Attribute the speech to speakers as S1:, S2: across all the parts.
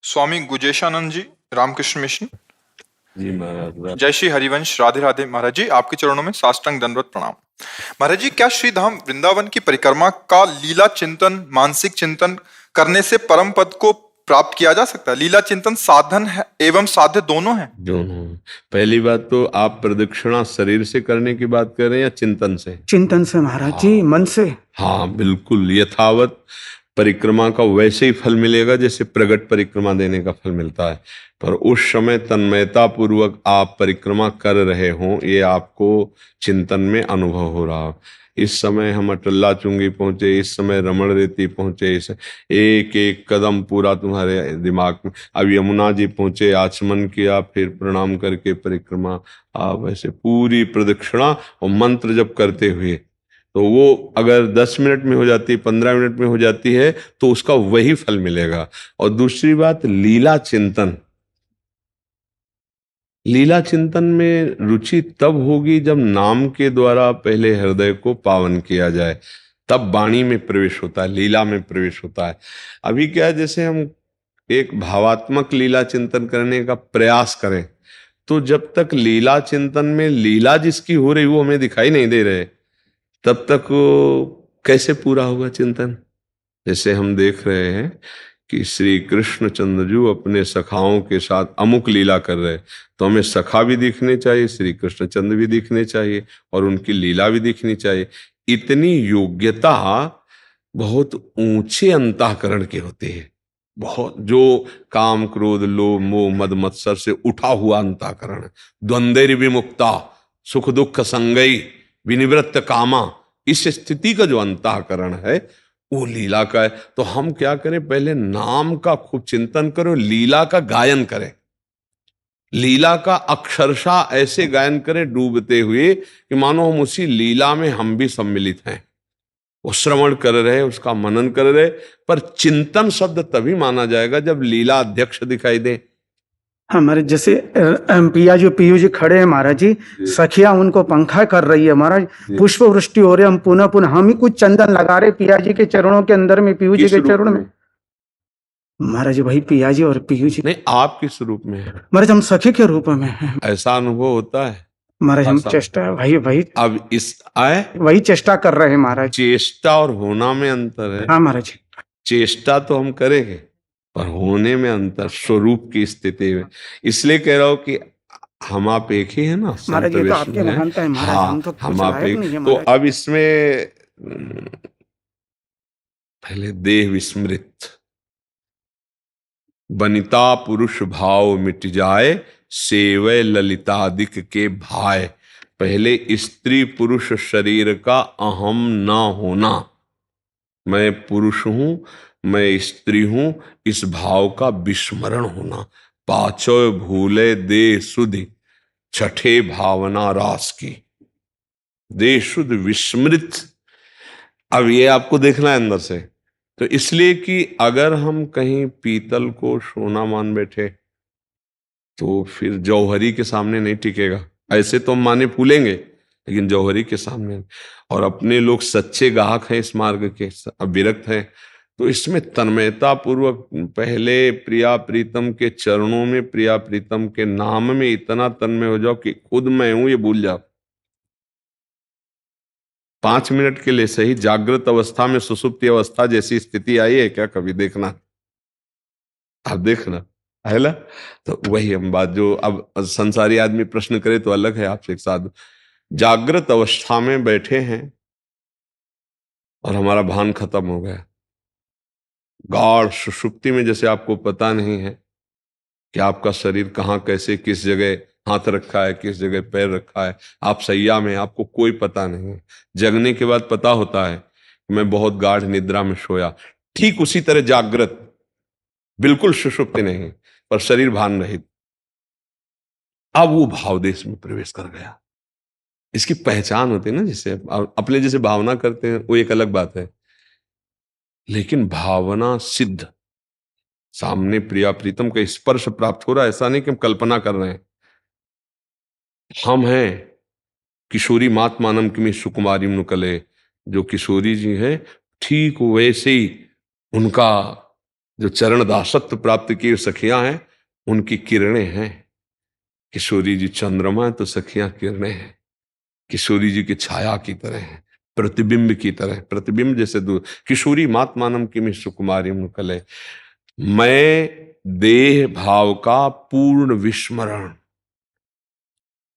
S1: स्वामी गुजेशानंद जी, Ramakrishna mission.
S2: जी महाराज।
S1: जय श्री हरिवंश। राधे राधे महाराज जी, आपके चरणों में साष्टांग दंडवत प्रणाम। महाराज जी, क्या श्री धाम वृंदावन की परिक्रमा का लीला चिंतन, मानसिक चिंतन करने से परम पद को प्राप्त किया जा सकता है? लीला चिंतन साधन है एवं साध्य दोनों है?
S2: दोनों। पहली बात तो आप प्रदक्षिणा शरीर से करने की बात कर रहे हैं या चिंतन से?
S3: चिंतन से महाराज जी, मन से।
S2: हाँ बिल्कुल, यथावत परिक्रमा का वैसे ही फल मिलेगा जैसे प्रगट परिक्रमा देने का फल मिलता है। पर उस समय तन्मयता पूर्वक आप परिक्रमा कर रहे हों, ये आपको चिंतन में अनुभव हो रहा। इस समय हम अटल्ला चुंगी पहुंचे, इस समय रमण रेती पहुंचे, इस एक एक कदम पूरा तुम्हारे दिमाग में। अब यमुना जी पहुंचे, आचमन किया, फिर प्रणाम करके परिक्रमा, आप ऐसे पूरी प्रदक्षिणा और मंत्र जप करते हुए, तो वो अगर 10 मिनट में हो जाती है, 15 मिनट में हो जाती है, तो उसका वही फल मिलेगा। और दूसरी बात, लीला चिंतन। लीला चिंतन में रुचि तब होगी जब नाम के द्वारा पहले हृदय को पावन किया जाए, तब वाणी में प्रवेश होता है, लीला में प्रवेश होता है। अभी क्या है, जैसे हम एक भावात्मक लीला चिंतन करने का प्रयास करें, तो जब तक लीला चिंतन में लीला जिसकी हो रही वो हमें दिखाई नहीं दे रहे, तब तक वो कैसे पूरा होगा चिंतन? जैसे हम देख रहे हैं कि श्री कृष्ण चंद्रजू अपने सखाओं के साथ अमुक लीला कर रहे, तो हमें सखा भी दिखने चाहिए, श्री कृष्ण चंद्र भी दिखने चाहिए, और उनकी लीला भी दिखनी चाहिए। इतनी योग्यता बहुत ऊंचे अंतःकरण की होती है। बहुत, जो काम क्रोध लोभ मोह मद मत्सर से उठा हुआ अंतःकरण है, द्वंद्वैर विमुक्ता सुख दुख संगई विनिवृत्त कामा, इस स्थिति का जो अंतःकरण है वो लीला का है। तो हम क्या करें, पहले नाम का खूब चिंतन करो, लीला का गायन करें, लीला का अक्षरशः ऐसे गायन करें डूबते हुए कि मानो हम उसी लीला में हम भी सम्मिलित हैं। वो श्रवण कर रहे, उसका मनन कर रहे। पर चिंतन शब्द तभी माना जाएगा जब लीला अध्यक्ष दिखाई दे।
S3: हमारे जैसे पिया जो पीयू जी खड़े हैं महाराज जी, सखिया उनको पंखा कर रही है महाराज, पुष्प वृष्टि हो रही है, हम पुनः पुनः हम ही कुछ चंदन लगा रहे पिया जी के चरणों के अंदर में, पीयू जी के चरणों में। महाराज जी भाई पिया जी और पीयू जी
S2: नहीं, आप किस रूप में है?
S3: महाराज हम सखी के रूप में हैं।
S2: ऐसा अनुभव होता है
S3: महाराज हम चेष्टा भाई
S2: अब इस आए
S3: वही चेष्टा कर रहे हैं महाराज।
S2: चेष्टा और होना में अंतर है।
S3: हाँ महाराज जी,
S2: चेष्टा तो हम करेंगे पर होने में अंतर, स्वरूप की स्थिति में। इसलिए कह रहा हूं कि हम आप एक ही है ना
S3: महाराज ये तो आपके महानता है महाराज, हम तो
S2: हम आप एक।
S3: नहीं है
S2: तो अब इसमें पहले देह विस्मृत, बनिता पुरुष भाव मिट जाए, सेवय ललितादिक के भाय। पहले स्त्री पुरुष शरीर का अहम ना होना, मैं पुरुष हूं, मैं स्त्री हूं, इस भाव का विस्मरण होना। पांचों भूले देह सुधि, छठे भावना रास की। देह शुद्ध विस्मृत, अब ये आपको देखना है अंदर से। तो इसलिए कि अगर हम कहीं पीतल को सोना मान बैठे तो फिर जौहरी के सामने नहीं टिकेगा। ऐसे तो हम माने फूलेंगे, लेकिन जौहरी के सामने। और अपने लोग सच्चे गाहक हैं इस मार्ग के, अब विरक्त हैं, तो इसमें तन्मयता पूर्वक पहले प्रिया प्रीतम के चरणों में, प्रिया प्रीतम के नाम में इतना तन्मय हो जाओ कि खुद मैं हूं ये भूल जाओ। 5 मिनट के लिए सही, जागृत अवस्था में सुसुप्ति अवस्था जैसी स्थिति आई है क्या कभी? देखना, आप देखना है ना। तो वही हम बात, जो अब संसारी आदमी प्रश्न करे तो अलग है, आपसे एक साथ जागृत अवस्था में बैठे हैं और हमारा भान खत्म हो गया, गाढ़ सुषुप्ति में, जैसे आपको पता नहीं है कि आपका शरीर कहाँ कैसे किस जगह हाथ रखा है, किस जगह पैर रखा है, आप सैया में, आपको कोई पता नहीं है। जगने के बाद पता होता है कि मैं बहुत गाढ़ निद्रा में सोया। ठीक उसी तरह जागृत, बिल्कुल सुषुप्ति नहीं पर शरीर भान रहित, अब वो भाव देश में प्रवेश कर गया। इसकी पहचान होती है ना, जिसे अपने जैसे भावना करते हैं वो एक अलग बात है, लेकिन भावना सिद्ध, सामने प्रिया प्रीतम का स्पर्श प्राप्त हो रहा है, ऐसा नहीं कि हम कल्पना कर रहे हैं। हम हैं किशोरी मात मानम किमी सुकुमारी नुकले, जो किशोरी जी हैं ठीक वैसे ही उनका जो चरण दासत्व प्राप्त किए सखियां हैं, उनकी किरणें हैं। किशोरी जी चंद्रमा है तो सखियां किरणें हैं, किशोरी जी की छाया की तरह हैं, प्रतिबिंब की तरह। प्रतिबिंब जैसे दूर, किशोरी मातमानम किमि सुकुमारी मुकले। मैं देह भाव का पूर्ण विस्मरण,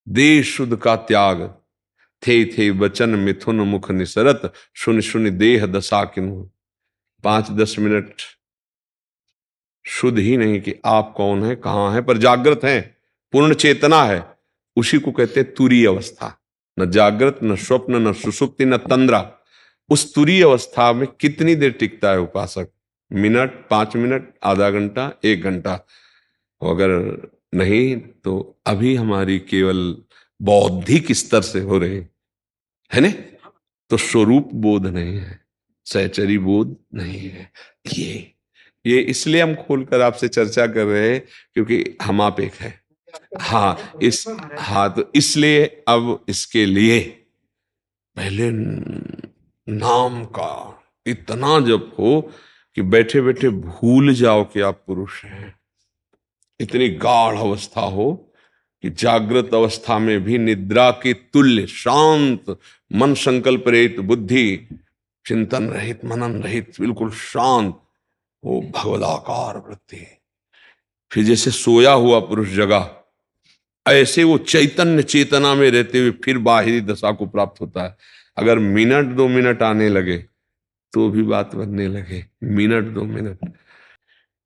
S2: देह शुद्ध का त्याग, थे वचन मिथुन मुख निसरत, सुन सुन देह दशा किन्हु। 5-10 मिनट शुद्ध ही नहीं कि आप कौन है, कहां है, पर जागृत हैं, पूर्ण चेतना है, उसी को कहते हैं तुरीय अवस्था। न जागृत, न स्वप्न, न सुषुप्ति, न तंद्रा। उस तुरीय अवस्था में कितनी देर टिकता है उपासक? मिनट, 5 मिनट, आधा घंटा, 1 घंटा। अगर नहीं तो अभी हमारी केवल बौद्धिक स्तर से हो रही है ना, तो स्वरूप बोध नहीं है, सहचरी बोध नहीं है। ये इसलिए हम खोलकर आपसे चर्चा कर रहे हैं क्योंकि हम आप एक है। हाँ, तो इसलिए अब इसके लिए पहले नाम का इतना जप हो कि बैठे बैठे भूल जाओ कि आप पुरुष हैं। इतनी गाढ़ अवस्था हो कि जागृत अवस्था में भी निद्रा के तुल्य शांत मन, संकल्प रहित बुद्धि, चिंतन रहित, मनन रहित, बिल्कुल शांत वो भगवदाकार वृत्ति। फिर जैसे सोया हुआ पुरुष जगा, ऐसे वो चैतन्य चेतना में रहते हुए फिर बाहरी दशा को प्राप्त होता है। अगर मिनट 2 मिनट आने लगे तो भी बात बनने लगे, मिनट 2 मिनट।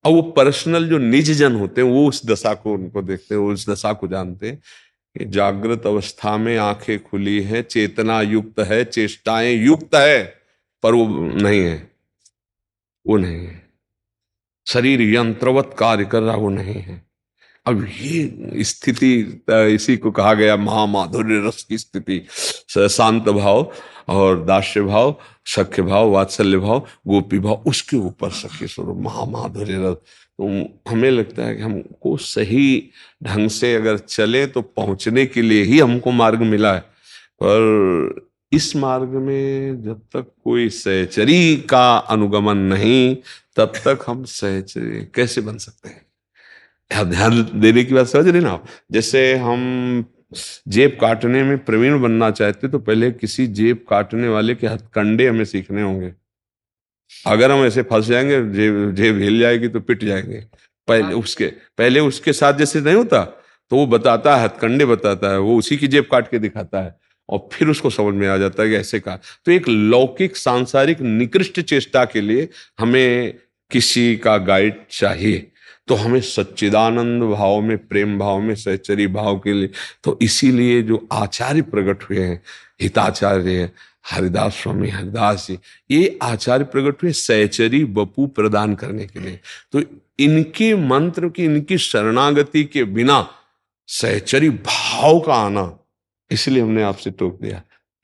S2: और वो पर्सनल जो निज जन होते हैं वो उस दशा को, उनको देखते हैं, वो उस दशा को जानते हैं कि जागृत अवस्था में आंखें खुली है, चेतना युक्त है, चेष्टाएं युक्त है, पर वो नहीं है, वो नहीं है। शरीर यंत्रवत कार्य कर रहा, वो नहीं है। अब ये स्थिति, इसी को कहा गया महामाधुर्य रस की स्थिति। शांत भाव और दास्य भाव, सख्य भाव, वात्सल्य भाव, गोपी भाव, उसके ऊपर सखी स्वरूप महामाधुर्य रस। तो हमें लगता है कि हमको सही ढंग से अगर चले तो पहुंचने के लिए ही हमको मार्ग मिला है, पर इस मार्ग में जब तक कोई सहचरी का अनुगमन नहीं, तब तक हम सहचरी कैसे बन सकते हैं? ध्यान देने की बात समझ रहे ना आप? जैसे हम जेब काटने में प्रवीण बनना चाहते तो पहले किसी जेब काटने वाले के हथकंडे हमें सीखने होंगे। अगर हम ऐसे फंस जाएंगे, जेब जेब हिल जाएगी तो पिट जाएंगे। पहले उसके साथ जैसे नहीं होता, तो वो बताता है, हथकंडे बताता है, वो उसी की जेब काट के दिखाता है और फिर उसको समझ में आ जाता है कि ऐसे का। तो एक लौकिक सांसारिक निकृष्ट चेष्टा के लिए हमें किसी का गाइड चाहिए, तो हमें सच्चिदानंद भाव में, प्रेम भाव में, सहचरी भाव के लिए, तो इसीलिए जो आचार्य प्रकट हुए हैं, हिताचार्य हरिदास स्वामी हरिदास जी, ये आचार्य प्रकट हुए सहचरी बपू प्रदान करने के लिए। तो इनके मंत्र की, इनकी शरणागति के बिना सहचरी भाव का आना, इसलिए हमने आपसे टोक दिया।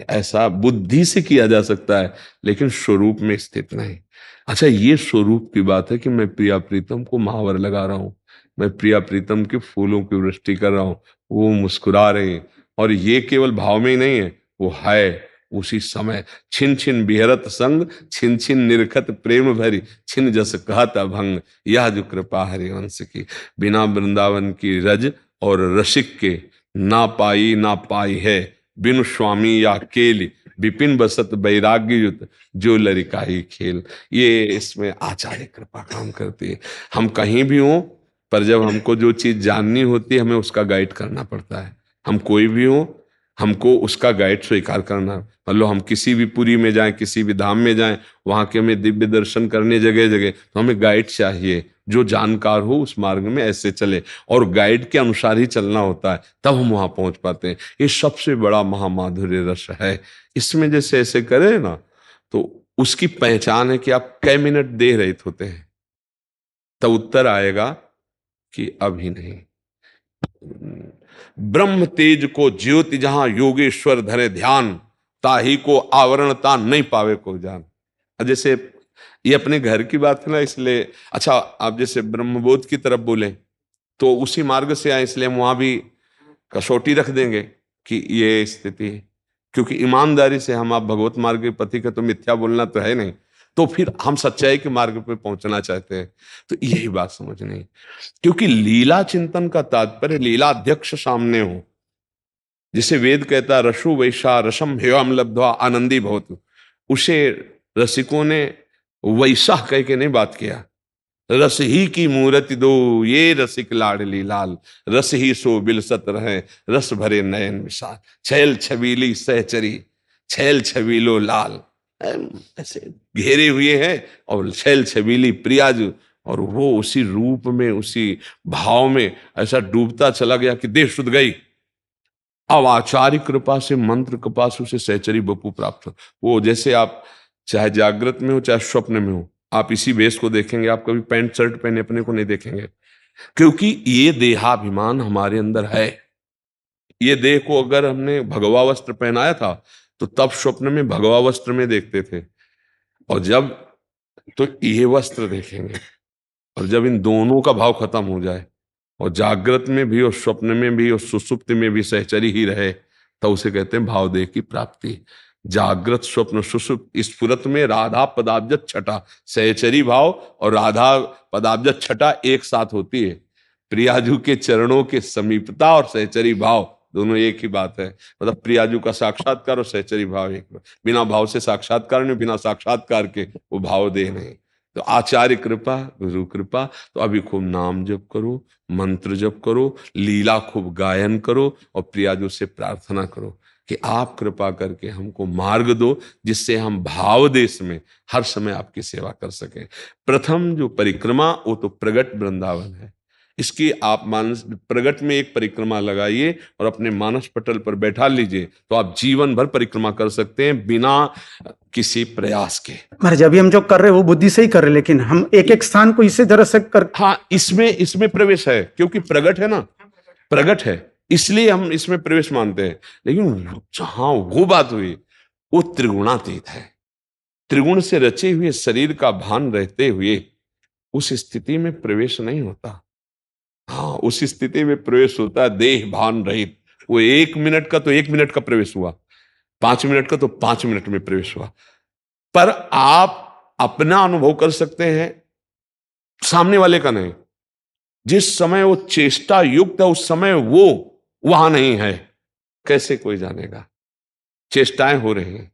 S2: ऐसा बुद्धि से किया जा सकता है लेकिन स्वरूप में स्थित नहीं। अच्छा, ये स्वरूप की बात है कि मैं प्रिया प्रीतम को महावर लगा रहा हूं, मैं प्रिया प्रीतम के फूलों की वृष्टि कर रहा हूं, वो मुस्कुरा रहे हैं, और ये केवल भाव में ही नहीं है, वो है उसी समय। छिन छिन बिहरत संग, छिन छिन निरखत प्रेम भरी, छिन जस कहता भंग, यह जो कृपा हरिवंश की। बिना वृंदावन की रज और रसिक के ना पाई है, बिनु स्वामी या केली, विपिन बसत वैराग्य युत, जो लरिकाई खेल। ये इसमें आचार्य कृपा काम करती है। हम कहीं भी हों, पर जब हमको जो चीज जाननी होती है, हमें उसका गाइड करना पड़ता है। हम कोई भी हों, हमको उसका गाइड स्वीकार करना। मतलब हम किसी भी पुरी में जाएं, किसी भी धाम में जाएं, वहां के हमें दिव्य दर्शन करने जगह जगह, तो हमें गाइड चाहिए जो जानकार हो, उस मार्ग में ऐसे चले, और गाइड के अनुसार ही चलना होता है, तब हम वहां पहुंच पाते हैं। ये सबसे बड़ा महामाधुर्य रस है। इसमें जैसे ऐसे करें ना, तो उसकी पहचान है कि आप कै मिनट देह रहित होते हैं, तब उत्तर आएगा कि अभी नहीं। ब्रह्म तेज को ज्योति जहां योगेश्वर धरे ध्यान, ताही को आवरणता नहीं पावे को जान। जैसे ये अपने घर की बात है ना, इसलिए अच्छा, आप जैसे ब्रह्मबोध की तरफ बोले तो उसी मार्ग से आए, इसलिए हम वहां भी कसौटी रख देंगे कि ये स्थिति है। क्योंकि ईमानदारी से हम आप भगवत मार्ग के पति का तो मिथ्या बोलना तो है नहीं। तो फिर हम सच्चाई के मार्ग पे पहुंचना चाहते हैं। तो यही बात समझनी है, क्योंकि लीला चिंतन का तात्पर्य लीला अध्यक्ष सामने हो। जिसे वेद कहता है रसु वैशा रसम हेयम लब्ध्वा आनंदी भवतु, उसे रसिकों ने वैसा कह के नहीं बात किया। रस ही की मूर्ति दो ये रसिक लाडली लाल, रस ही सो बिलसत रहे रस भरे नयन विशाल, छैल छबीली सहचरी छैल छबीलो लाल। ऐसे घेरे हुए हैं और छैल छबीली प्रियाजू, और वो उसी रूप में उसी भाव में ऐसा डूबता चला गया कि देह शुद्ध गई। अब आचार्य कृपा से मंत्र कृपा से उसे सहचरी बपू प्राप्त हो। वो जैसे आप चाहे जागृत में हो चाहे स्वप्न में हो, आप इसी वेश को देखेंगे, आप कभी पैंट शर्ट पहने अपने को नहीं देखेंगे, क्योंकि ये देहाभिमान हमारे अंदर है। ये देह को अगर हमने भगवा वस्त्र पहनाया था तो तब स्वप्न में भगवा वस्त्र में देखते थे, और जब तो ये वस्त्र देखेंगे। और जब इन दोनों का भाव खत्म हो जाए और जागृत में भी और स्वप्न में भी और सुसुप्ति में भी सहचरी ही रहे, तो उसे कहते हैं भाव देह की प्राप्ति। जागृत स्वप्न सुसुप्त स्फुरत में राधा पदाब्जत छटा, सहचरी भाव और राधा पदाब्जत छटा एक साथ होती है। प्रियाजू के चरणों के समीपता और सहचरी भाव दोनों एक ही बात है। मतलब प्रियाजू का साक्षात्कार और सहचरी भाव एक, बिना भाव से साक्षात्कार नहीं, बिना साक्षात्कार के वो भाव देह नहीं। तो आचार्य कृपा गुरु कृपा, तो अभी खूब नाम जप करो, मंत्र जप करो, लीला खूब गायन करो और प्रियाजू से प्रार्थना करो कि आप कृपा करके हमको मार्ग दो, जिससे हम भाव देश में हर समय आपकी सेवा कर सकें। प्रथम जो परिक्रमा वो तो प्रगट वृंदावन है। इसकी आप मानस प्रगट में एक परिक्रमा लगाइए और अपने मानस पटल पर बैठा लीजिए, तो आप जीवन भर परिक्रमा कर सकते हैं बिना किसी प्रयास के।
S3: महाराज अभी हम जो कर रहे हैं वो बुद्धि से ही कर रहे हैं, लेकिन हम एक एक स्थान को इसे तरह से कर।
S2: हाँ, इसमें प्रवेश है, क्योंकि प्रगट है ना, प्रगट है इसलिए हम इसमें प्रवेश मानते हैं। लेकिन जहां वो बात हुई वो त्रिगुणातीत है। त्रिगुण से रचे हुए शरीर का भान रहते हुए उस स्थिति में प्रवेश नहीं होता। हाँ, उस स्थिति में प्रवेश होता है देह भान रहित। वो 1 मिनट का तो 1 मिनट का प्रवेश हुआ, 5 मिनट का तो 5 मिनट में प्रवेश हुआ। पर आप अपना अनुभव कर सकते हैं, सामने वाले का नहीं। जिस समय वो चेष्टा युक्त है उस समय वो वहां नहीं है, कैसे कोई जानेगा? चेष्टाएं हो रही हैं।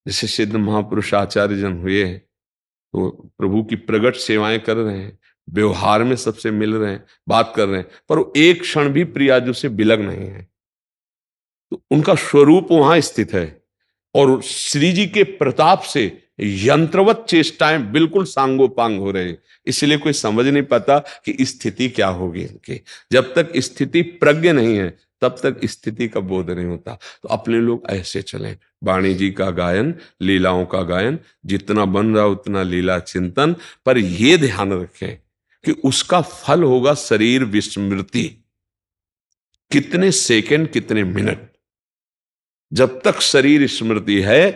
S2: जैसे सिद्ध महापुरुष आचार्य जन हुए हैं तो प्रभु की प्रगट सेवाएं कर रहे हैं, व्यवहार में सबसे मिल रहे हैं, बात कर रहे हैं, पर वो एक क्षण भी प्रियाजू से बिलग नहीं है। तो उनका स्वरूप वहां स्थित है और श्री जी के प्रताप से यंत्रवत चेष्टाएं बिल्कुल सांगोपांग हो रहे, इसलिए कोई समझ नहीं पाता कि स्थिति क्या होगी इनकी। जब तक स्थिति प्रज्ञ नहीं है तब तक स्थिति का बोध नहीं होता। तो अपने लोग ऐसे चलें, वाणी जी का गायन, लीलाओं का गायन, जितना बन रहा उतना लीला चिंतन, पर यह ध्यान रखें कि उसका फल होगा शरीर विस्मृति। कितने सेकंड, कितने मिनट, जब तक शरीर स्मृति है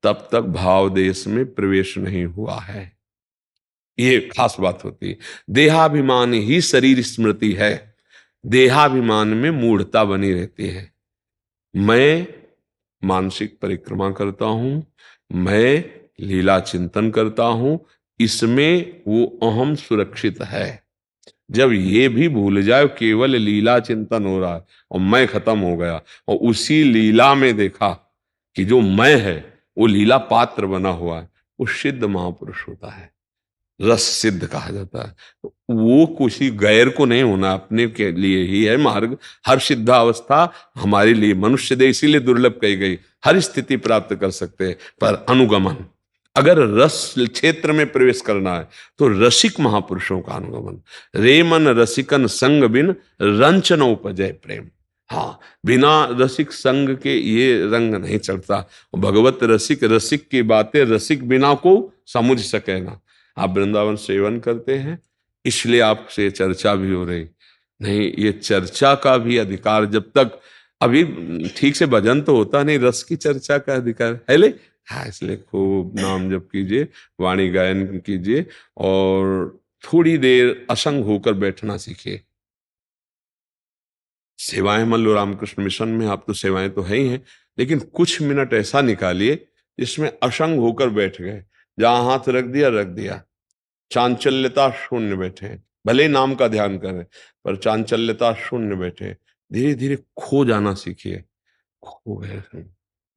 S2: तब तक भाव देश में प्रवेश नहीं हुआ है। ये खास बात होती है। देहाभिमान ही शरीर स्मृति है, देहाभिमान में मूढ़ता बनी रहती है। मैं मानसिक परिक्रमा करता हूं, मैं लीला चिंतन करता हूं, इसमें वो अहम सुरक्षित है। जब ये भी भूल जाए केवल लीला चिंतन हो रहा है और मैं खत्म हो गया, और उसी लीला में देखा कि जो मैं है वो लीला पात्र बना हुआ है, वो सिद्ध महापुरुष होता है, रस सिद्ध कहा जाता है। तो वो कुछ ही गैर को नहीं होना, अपने के लिए ही है मार्ग। हर सिद्धावस्था हमारे लिए, मनुष्य देह इसीलिए दुर्लभ कही गई, हर स्थिति प्राप्त कर सकते हैं, पर अनुगमन, अगर रस क्षेत्र में प्रवेश करना है तो रसिक महापुरुषों का अनुगमन। रे मन रसिकन संग बिन रंच न उपजय प्रेम। हाँ, बिना रसिक संग के ये रंग नहीं चढ़ता। भगवत रसिक, रसिक की बातें रसिक बिना को समझ सके ना। आप वृंदावन सेवन करते हैं इसलिए आपसे चर्चा भी हो रही नहीं, ये चर्चा का भी अधिकार जब तक, अभी ठीक से भजन तो होता नहीं, रस की चर्चा का अधिकार है ले। हाँ, इसलिए खूब नाम जप कीजिए, वाणी गायन कीजिए और थोड़ी देर असंग होकर बैठना सीखिए। सेवाएं मान लो रामकृष्ण मिशन में, आप तो सेवाएं तो है ही हैं, लेकिन कुछ मिनट ऐसा निकालिए जिसमें असंग होकर बैठ गए, जहां हाथ रख दिया, चांचल्यता शून्य बैठे, भले ही नाम का ध्यान करें पर चांचल्यता शून्य बैठे, धीरे धीरे खो जाना सीखिए। खो गए,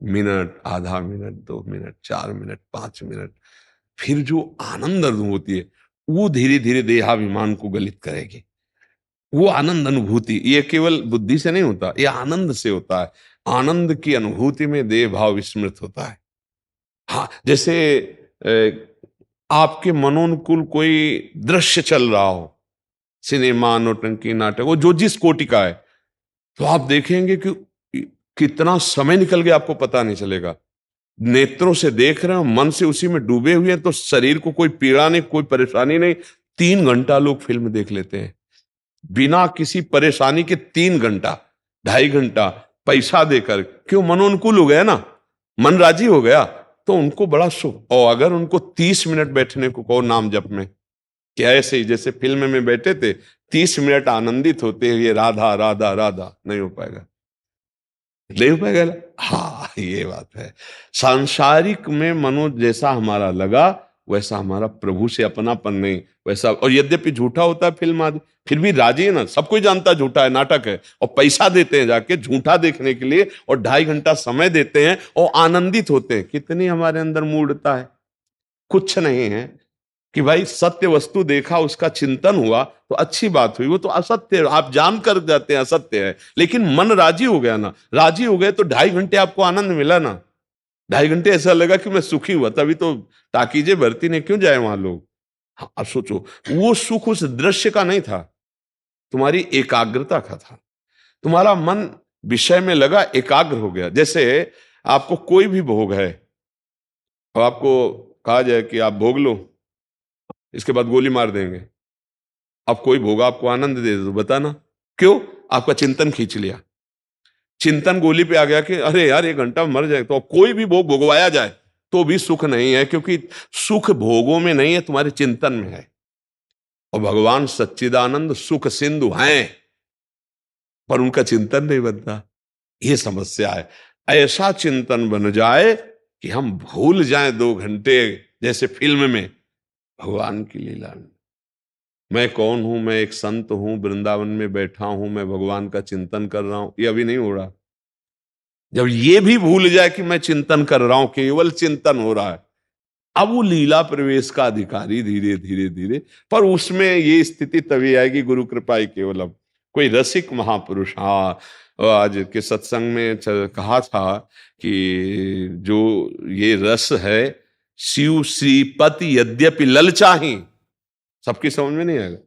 S2: मिनट, आधा मिनट, 2 मिनट, 4 मिनट, 5 मिनट, फिर जो आनंद अनुभूति है वो धीरे धीरे देहाभिमान को गलित करेगी। वो आनंद अनुभूति ये केवल बुद्धि से नहीं होता, ये आनंद से होता है। आनंद की अनुभूति में देह भाव विस्मृत होता है। हाँ, जैसे आपके मनोनुकूल कोई दृश्य चल रहा हो, सिनेमा, नौटंकी, नाटक, वो जो जिस कोटि का है, तो आप देखेंगे कि कितना समय निकल गया आपको पता नहीं चलेगा। नेत्रों से देख रहे हो, मन से उसी में डूबे हुए हैं, तो शरीर को कोई पीड़ा नहीं, कोई परेशानी नहीं। 3 घंटा लोग फिल्म देख लेते हैं बिना किसी परेशानी के। 3 घंटा, 2.5 घंटा पैसा देकर, क्यों? मनोनुकूल हो गया ना, मन राजी हो गया, तो उनको बड़ा सुख। और अगर उनको 30 मिनट बैठने को कहो नाम जप में, क्या ऐसे ही जैसे फिल्म में बैठे थे 30 मिनट आनंदित होते हुए राधा राधा राधा, नहीं हो पाएगा, नहीं हो पाएगा। हाँ, ये बात है। सांसारिक में मनो जैसा हमारा लगा वैसा हमारा प्रभु से अपनापन नहीं वैसा। और यद्यपि झूठा होता है फिल्म आदि, फिर भी राजी है ना, सब कोई जानता है झूठा है, नाटक है, और पैसा देते हैं जाके झूठा देखने के लिए, और 2.5 घंटा समय देते हैं और आनंदित होते हैं। कितनी हमारे अंदर मूढ़ता है, कुछ नहीं है कि भाई सत्य वस्तु देखा, उसका चिंतन हुआ तो अच्छी बात हुई, वो तो असत्य है, आप जान कर जाते हैं असत्य है, लेकिन मन राजी हो गया ना, राजी हो गए तो 2.5 घंटे आपको आनंद मिला ना। 2.5 घंटे ऐसा लगा कि मैं सुखी हुआ, तभी तो ताकीजे भरती ने क्यों जाए वहां लोग। हाँ, अब सोचो, वो सुख उस दृश्य का नहीं था, तुम्हारी एकाग्रता का था। तुम्हारा मन विषय में लगा, एकाग्र हो गया। जैसे आपको कोई भी भोग है, अब आपको कहा जाए कि आप भोग लो, इसके बाद गोली मार देंगे, अब कोई भोग आपको आनंद दे दो, बताना क्यों? आपका चिंतन खींच लिया, चिंतन गोली पे आ गया कि अरे यार 1 घंटा मर जाए। तो कोई भी भोग भोगवाया जाए तो भी सुख नहीं है, क्योंकि सुख भोगों में नहीं है, तुम्हारे चिंतन में है। और भगवान सच्चिदानंद सुख सिंधु हैं, पर उनका चिंतन नहीं बनता, ये समस्या है। ऐसा चिंतन बन जाए कि हम भूल जाएं 2 घंटे, जैसे फिल्म में भगवान की लीला में, मैं कौन हूं, मैं एक संत हूं, वृंदावन में बैठा हूं, मैं भगवान का चिंतन कर रहा हूं। ये अभी नहीं हो रहा। जब ये भी भूल जाए कि मैं चिंतन कर रहा हूं, केवल चिंतन हो रहा है, अब वो लीला प्रवेश का अधिकारी धीरे धीरे धीरे। पर उसमें ये स्थिति तभी आएगी गुरु कृपा ही केवल। अब कोई रसिक महापुरुष, हाँ, आज के सत्संग में कहा था कि जो ये रस है, शिव श्रीपति यद्यपि ललचाही, सबकी समझ में नहीं आएगा।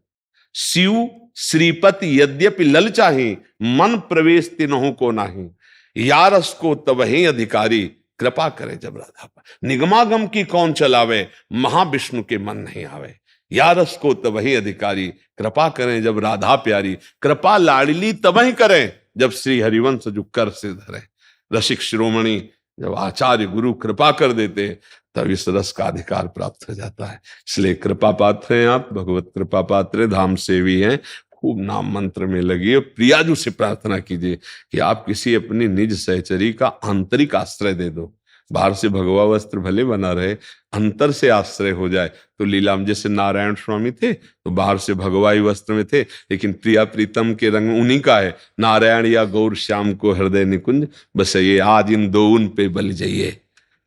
S2: शिव श्रीपति यद्यपि ललचाही, मन प्रवेश तिन्हों को नाही, यारस को तबहि अधिकारी, कृपा करे जब राधा पर। निगमागम की कौन चलावे, महाविष्णु के मन नहीं आवे, यारस को तबहि अधिकारी, कृपा करें जब राधा प्यारी, कृपा लाडली तबहि करें जब श्री हरिवंश जो कर से धरे। रसिक शिरोमणि जब आचार्य गुरु कृपा कर देते तब इस रस का अधिकार प्राप्त हो जाता है। इसलिए कृपा पात्र हैं आप, भगवत कृपा पात्र, धाम सेवी हैं, खूब नाम मंत्र में लगिए। प्रियाजू से प्रार्थना कीजिए कि आप किसी अपनी निज सहचरी का आंतरिक आश्रय दे दो। बाहर से भगवा वस्त्र भले बना रहे, अंतर से आश्रय हो जाए तो लीला में, जैसे नारायण स्वामी थे तो बाहर से भगवाई वस्त्र में थे, लेकिन प्रिया प्रीतम के रंग उन्हीं का है। नारायण या गौर श्याम को हृदय निकुंज बस ये, आज इन दो उन पे बल जाइए।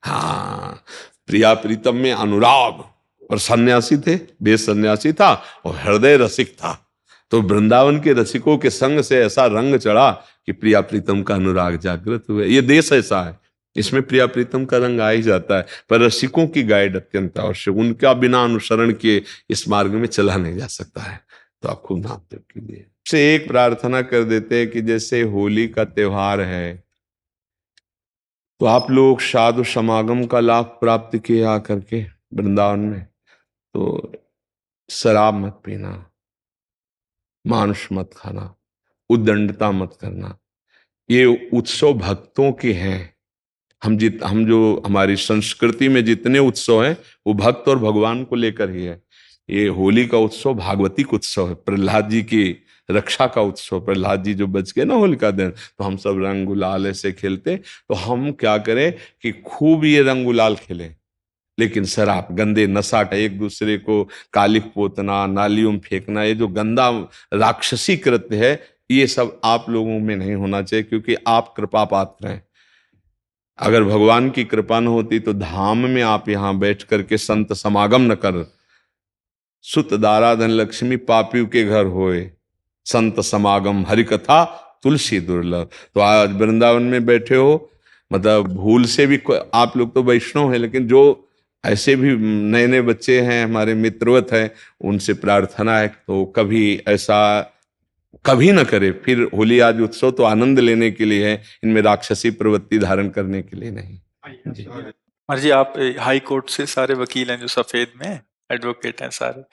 S2: हाँ, प्रिया प्रीतम में अनुराग, और सन्यासी थे, बेस सन्यासी था और हृदय रसिक था। तो वृंदावन के रसिकों के संग से ऐसा रंग चढ़ा कि प्रिया प्रीतम का अनुराग जागृत हुए। ये देश ऐसा है, इसमें प्रिया प्रीतम का रंग आ ही जाता है। पर रसिकों की गाइड अत्यंत आवश्यक, उनका बिना अनुसरण के इस मार्ग में चला नहीं जा सकता है। तो आप खूब नाम जप कीजिए। से एक प्रार्थना कर देते हैं कि जैसे होली का त्योहार है तो आप लोग साधु समागम का लाभ प्राप्त किए आकर के वृंदावन में, तो शराब मत पीना, मांस मत खाना, उद्दंडता मत करना। ये उत्सव भक्तों के हैं। हम जो हमारी संस्कृति में जितने उत्सव हैं वो भक्त और भगवान को लेकर ही है। ये होली का उत्सव भागवतिक उत्सव है। प्रहलाद जी की रक्षा का उत्सव, प्रहलाद जी जो बच गए ना होलिका दहन, तो हम सब रंग गुलाल ऐसे खेलते। तो हम क्या करें कि खूब ये रंग गुलाल खेलें, लेकिन शराब, गंदे नशा का, एक दूसरे को कालिख पोतना, नालियों में फेंकना, ये जो गंदा राक्षसी कृत्य है, ये सब आप लोगों में नहीं होना चाहिए, क्योंकि आप कृपा पात्र हैं। अगर भगवान की कृपा न होती तो धाम में आप यहां बैठ करके संत समागम न कर, सुत दाराधन लक्ष्मी पापियों के घर होए, संत समागम हरि कथा तुलसी दुर्लभ। तो आज वृंदावन में बैठे हो, मतलब भूल से भी आप लोग तो वैष्णव हैं, लेकिन जो ऐसे भी नए नए बच्चे हैं, हमारे मित्रवत हैं, उनसे प्रार्थना है तो कभी ऐसा कभी न करे। फिर होली आज उत्सव तो आनंद लेने के लिए है, इनमें राक्षसी प्रवृत्ति धारण करने के लिए नहीं। जी।
S1: महाराज जी, आप हाई कोर्ट से सारे वकील हैं जो सफेद में एडवोकेट हैं सारे,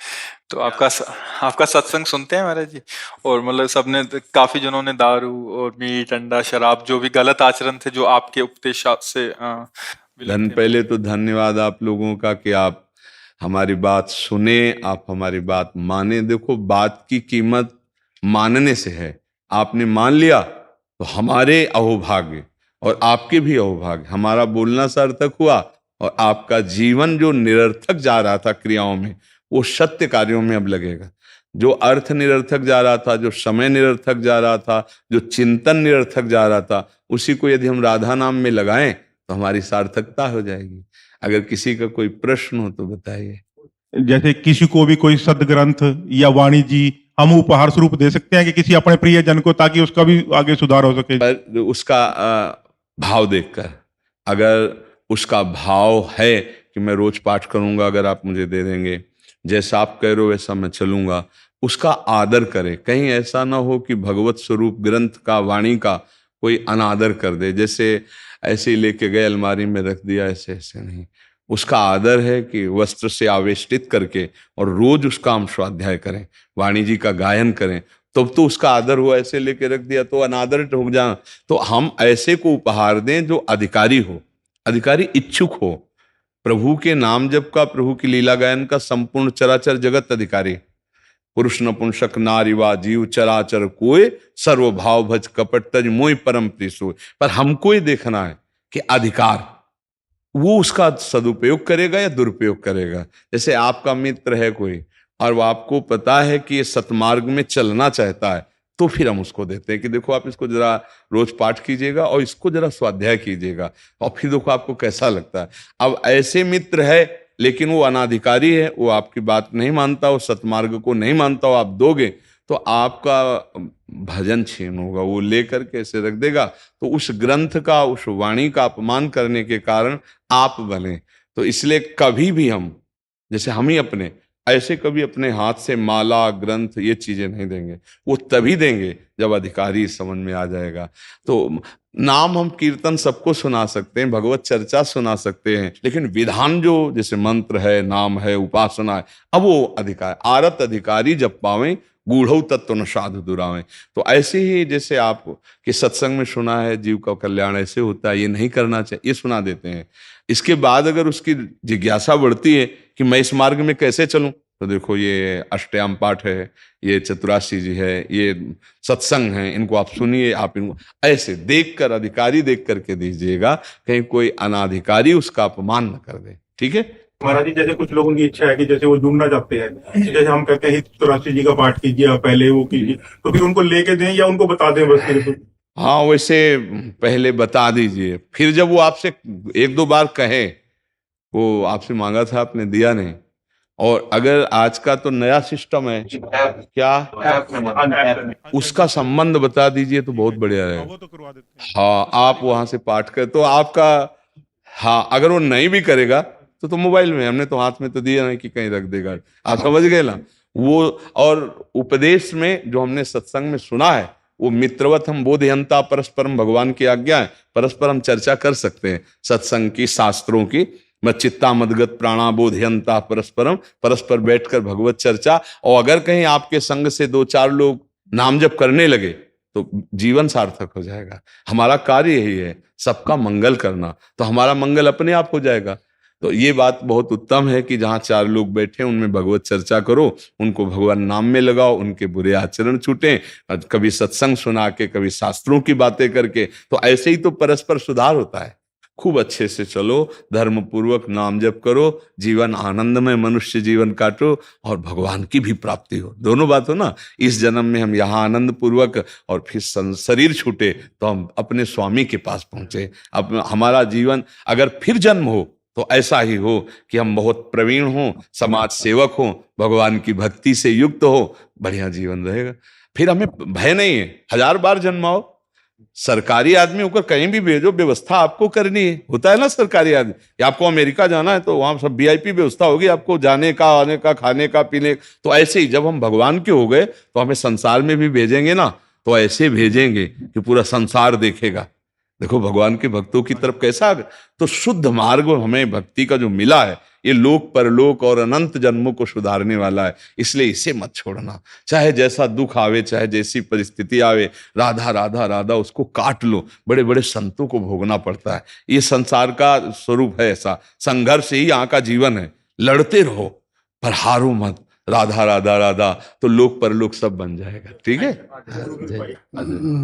S1: तो आपका सत्संग सुनते हैं महाराज जी? और मतलब सबने काफी जनों ने दारू और मीट अंडा शराब जो भी गलत आचरण थे जो आपके उपदेश से
S2: पहले तो धन्यवाद आप लोगों का कि आप हमारी बात सुने, आप हमारी बात माने। देखो, बात की कीमत मानने से है। आपने मान लिया तो हमारे अहोभाग्य और आपके भी अहोभाग्य, हमारा बोलना सार्थक हुआ और आपका जीवन जो निरर्थक जा रहा था क्रियाओं में, वो सत्य कार्यों में अब लगेगा। जो अर्थ निरर्थक जा रहा था, जो समय निरर्थक जा रहा था, जो चिंतन निरर्थक जा रहा था, उसी को यदि हम राधा नाम में लगाएं तो हमारी सार्थकता हो जाएगी। अगर किसी का कोई प्रश्न हो तो बताइए।
S4: जैसे किसी को भी कोई सदग्रंथ या वाणी जी हम उपहार स्वरूप दे सकते हैं कि किसी अपने प्रिय जन को, ताकि उसका भी आगे सुधार हो सके?
S2: पर उसका भाव देखकर, अगर उसका भाव है कि मैं रोज पाठ करूंगा, अगर आप मुझे दे देंगे, जैसा आप कह रहे हो वैसा मैं चलूंगा, उसका आदर करें। कहीं ऐसा ना हो कि भगवत स्वरूप ग्रंथ का, वाणी का कोई अनादर कर दे, जैसे ऐसे ही लेके गए अलमारी में रख दिया, ऐसे ऐसे नहीं। उसका आदर है कि वस्त्र से आवेष्टित करके और रोज उसका हम स्वाध्याय करें, वाणी जी का गायन करें, तो उसका आदर हुआ। ऐसे लेके रख दिया तो अनादर हो जा। तो हम ऐसे को उपहार दें जो अधिकारी हो, अधिकारी इच्छुक हो, प्रभु के नाम जप का, प्रभु की लीला गायन का संपूर्ण चराचर जगत अधिकारी। पुरुष नपुंसक नारी वा जीव चराचर कोय, सर्वभाव भज कपट तज मोय परम प्रिय सोय। पर हमको ही देखना है कि अधिकार वो उसका सदुपयोग करेगा या दुरुपयोग करेगा। जैसे आपका मित्र है कोई और वो आपको पता है कि ये सतमार्ग में चलना चाहता है, तो फिर हम उसको देते हैं कि देखो आप इसको जरा रोज पाठ कीजिएगा और इसको जरा स्वाध्याय कीजिएगा, और फिर देखो आपको कैसा लगता है। अब ऐसे मित्र है लेकिन वो अनाधिकारी है, वो आपकी बात नहीं मानता, वो सतमार्ग को नहीं मानता, वो आप दोगे तो आपका भजन छीन होगा। वो लेकर के ऐसे रख देगा, तो उस ग्रंथ का, उस वाणी का अपमान करने के कारण आप बने। तो इसलिए कभी भी हम, जैसे हम ही अपने ऐसे कभी अपने हाथ से माला, ग्रंथ, ये चीजें नहीं देंगे। वो तभी देंगे जब अधिकारी समझ में आ जाएगा। तो नाम हम कीर्तन सबको सुना सकते हैं, भगवत चर्चा सुना सकते हैं, लेकिन विधान जो जैसे मंत्र है, नाम है, उपासना है, अब वो अधिकार आरत अधिकारी जब पावें, गूढ़ तत्व न साधु दुरावें। तो ऐसे ही जैसे आप के सत्संग में सुना है जीव का कल्याण ऐसे होता है, ये नहीं करना चाहिए, ये सुना देते हैं। इसके बाद अगर उसकी जिज्ञासा बढ़ती है कि मैं इस मार्ग में कैसे चलूं, तो देखो ये अष्टयाम पाठ है, ये चतुराशी जी है, ये सत्संग है, इनको आप सुनिए। आप इनको ऐसे देखकर, अधिकारी देख करके दीजिएगा, कहीं कोई अनाधिकारी उसका अपमान न कर दे। ठीक है
S4: महाराज जी, जैसे कुछ लोगों की इच्छा है कि जैसे वो जुड़ना चाहते हैं, जैसे हम कहते हैं तुलसी जी का पाठ कीजिए, पहले वो कीजिए, तो फिर उनको लेके दें या उनको बता दें बस फिर?
S2: हाँ, वैसे पहले बता दीजिए, फिर जब वो आपसे एक दो बार कहे, वो आपसे मांगा था आपने दिया नहीं, और अगर आज का तो नया सिस्टम है क्या, उसका संबंध बता दीजिए तो बहुत बढ़िया रहेगा।
S4: वो तो करवा देते हैं।
S2: हाँ, आप वहां से पाठ कर तो आपका, हाँ, अगर वो नहीं भी करेगा तो मोबाइल में, हमने तो हाथ में तो दिया नहीं कि कहीं रख देगा। आप समझ गए ना वो। और उपदेश में जो हमने सत्संग में सुना है, वो मित्रवत हम बोधयंता परस्परम, भगवान की आज्ञा है, परस्पर हम चर्चा कर सकते हैं सत्संग की, शास्त्रों की। मच्चित्ता मदगत प्राणा बोधयंता परस्परम, परस्पर बैठकर भगवत चर्चा। और अगर कहीं आपके संग से दो चार लोग नाम जप करने लगे तो जीवन सार्थक हो जाएगा। हमारा कार्य यही है, सबका मंगल करना, तो हमारा मंगल अपने आप हो जाएगा। तो ये बात बहुत उत्तम है कि जहाँ चार लोग बैठे उनमें भगवत चर्चा करो, उनको भगवान नाम में लगाओ, उनके बुरे आचरण छूटें, कभी सत्संग सुना के, कभी शास्त्रों की बातें करके, तो ऐसे ही तो परस्पर सुधार होता है। खूब अच्छे से चलो, धर्म पूर्वक नाम जप करो, जीवन आनंदमय मनुष्य जीवन काटो और भगवान की भी प्राप्ति हो। दोनों बात हो ना, इस जन्म में हम यहाँ आनंद पूर्वक और फिर शरीर छूटे तो हम अपने स्वामी के पास पहुंचे। अब हमारा जीवन अगर फिर जन्म हो तो ऐसा ही हो कि हम बहुत प्रवीण हों, समाज सेवक हों, भगवान की भक्ति से युक्त हो, बढ़िया जीवन रहेगा। फिर हमें भय नहीं है, 1000 बार जन्माओ, सरकारी आदमी होकर कहीं भी भेजो, व्यवस्था आपको करनी है। होता है ना सरकारी आदमी, या आपको अमेरिका जाना है तो वहां सब वीआईपी व्यवस्था होगी आपको, जाने का, आने का, खाने का, पीने। तो ऐसे ही जब हम भगवान के हो गए तो हमें संसार में भी भेजेंगे ना, तो ऐसे भेजेंगे कि पूरा संसार देखेगा, देखो भगवान के भक्तों की तरफ कैसा। तो शुद्ध मार्ग हमें भक्ति का जो मिला है, ये लोक परलोक और अनंत जन्मों को सुधारने वाला है, इसलिए इसे मत छोड़ना। चाहे जैसा दुख आवे, चाहे जैसी परिस्थिति आवे, राधा राधा राधा उसको काट लो। बड़े बड़े संतों को भोगना पड़ता है, ये संसार का स्वरूप है ऐसा, संघर्ष ही यहाँ का जीवन है। लड़ते रहो पर हारो मत, राधा राधा राधा, तो लोक परलोक सब बन जाएगा। ठीक है।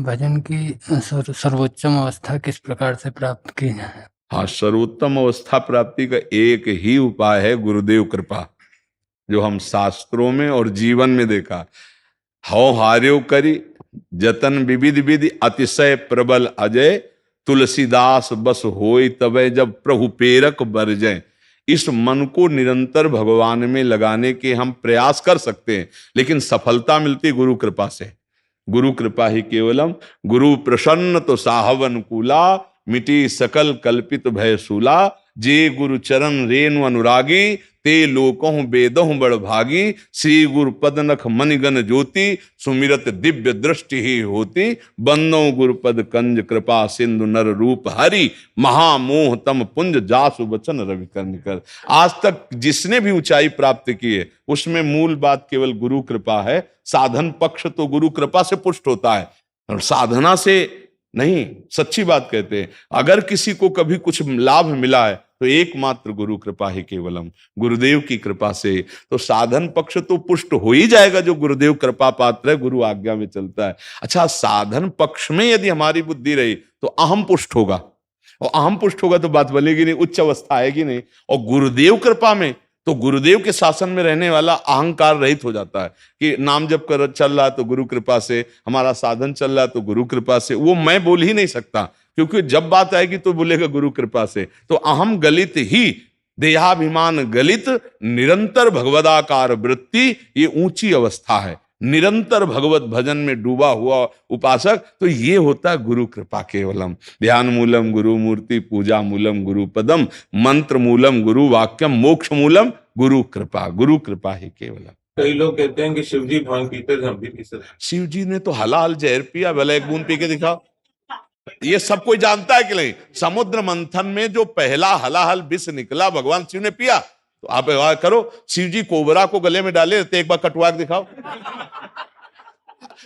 S5: भजन की सर्वोच्चम अवस्था किस प्रकार से प्राप्त की जाए?
S2: हाँ, सर्वोत्तम अवस्था प्राप्ति का एक ही उपाय है, गुरुदेव कृपा, जो हम शास्त्रों में और जीवन में देखा। हौ हार्यो करी जतन विविध विधि, अतिशय प्रबल अजय, तुलसीदास बस होय तबे जब प्रभु पेरक बरजय। इस मन को निरंतर भगवान में लगाने के हम प्रयास कर सकते हैं, लेकिन सफलता मिलती गुरु कृपा से। गुरु कृपा ही केवलम, गुरु प्रसन्न तो साहब अनुकूला, मिटी सकल कल्पित भय सूला, जे गुरु चरण रेणु अनुरागी, ते लोकों वेदों बड़ भागी, श्री गुरु पद नख मनिगन ज्योति, सुमिरत दिव्य दृष्टि ही होती, बंदो गुरुपद कंज कृपा सिंधु नर रूप हरि, महामोह तम पुंज जासु बचन रवि कर निकर। आज तक जिसने भी ऊंचाई प्राप्त की है उसमें मूल बात केवल गुरु कृपा है। साधन पक्ष तो गुरु कृपा से पुष्ट होता है, और साधना से नहीं। सच्ची बात कहते हैं, अगर किसी को कभी कुछ लाभ मिला है तो एकमात्र गुरु कृपा ही केवलम, गुरुदेव की कृपा से। तो साधन पक्ष तो पुष्ट हो ही जाएगा जो गुरुदेव कृपा पात्र है, गुरु आज्ञा में चलता है। अच्छा, साधन पक्ष में यदि हमारी बुद्धि रही तो अहम पुष्ट होगा, और अहम पुष्ट होगा तो बात बनेगी नहीं, उच्च अवस्था आएगी नहीं। और गुरुदेव कृपा में तो गुरुदेव के शासन में रहने वाला अहंकार रहित हो जाता है कि नाम जब कर चल रहा तो गुरु कृपा से, हमारा साधन चल रहा तो गुरु कृपा से। वो मैं बोल ही नहीं सकता, क्योंकि जब बात आएगी तो बोलेगा गुरु कृपा से। तो अहम गलित ही, देहाभिमान गलित, निरंतर भगवदाकार वृत्ति, ये ऊंची अवस्था है। निरंतर भगवत भजन में डूबा हुआ उपासक, तो ये होता है गुरु कृपा केवलम। ध्यान मूलम गुरु मूर्ति, पूजा मूलम गुरु पदम, मंत्र मूलम गुरु वाक्यम, मोक्ष मूलम गुरु कृपा। गुरु कृपा ही केवलम।
S4: कई लोग कहते हैं कि शिव जी भांग पीते थे, हम भी पी सकते।
S2: शिव जी ने तो हलाल जहर पिया, भले एक बूंद पी के दिखाओ। ये सब कोई जानता है कि नहीं? समुद्र मंथन में जो पहला हलाहल विष निकला भगवान शिव ने पिया। तो आप करो, शिव जी कोबरा को गले में डाले रहते, एक बार कटवा के दिखाओ।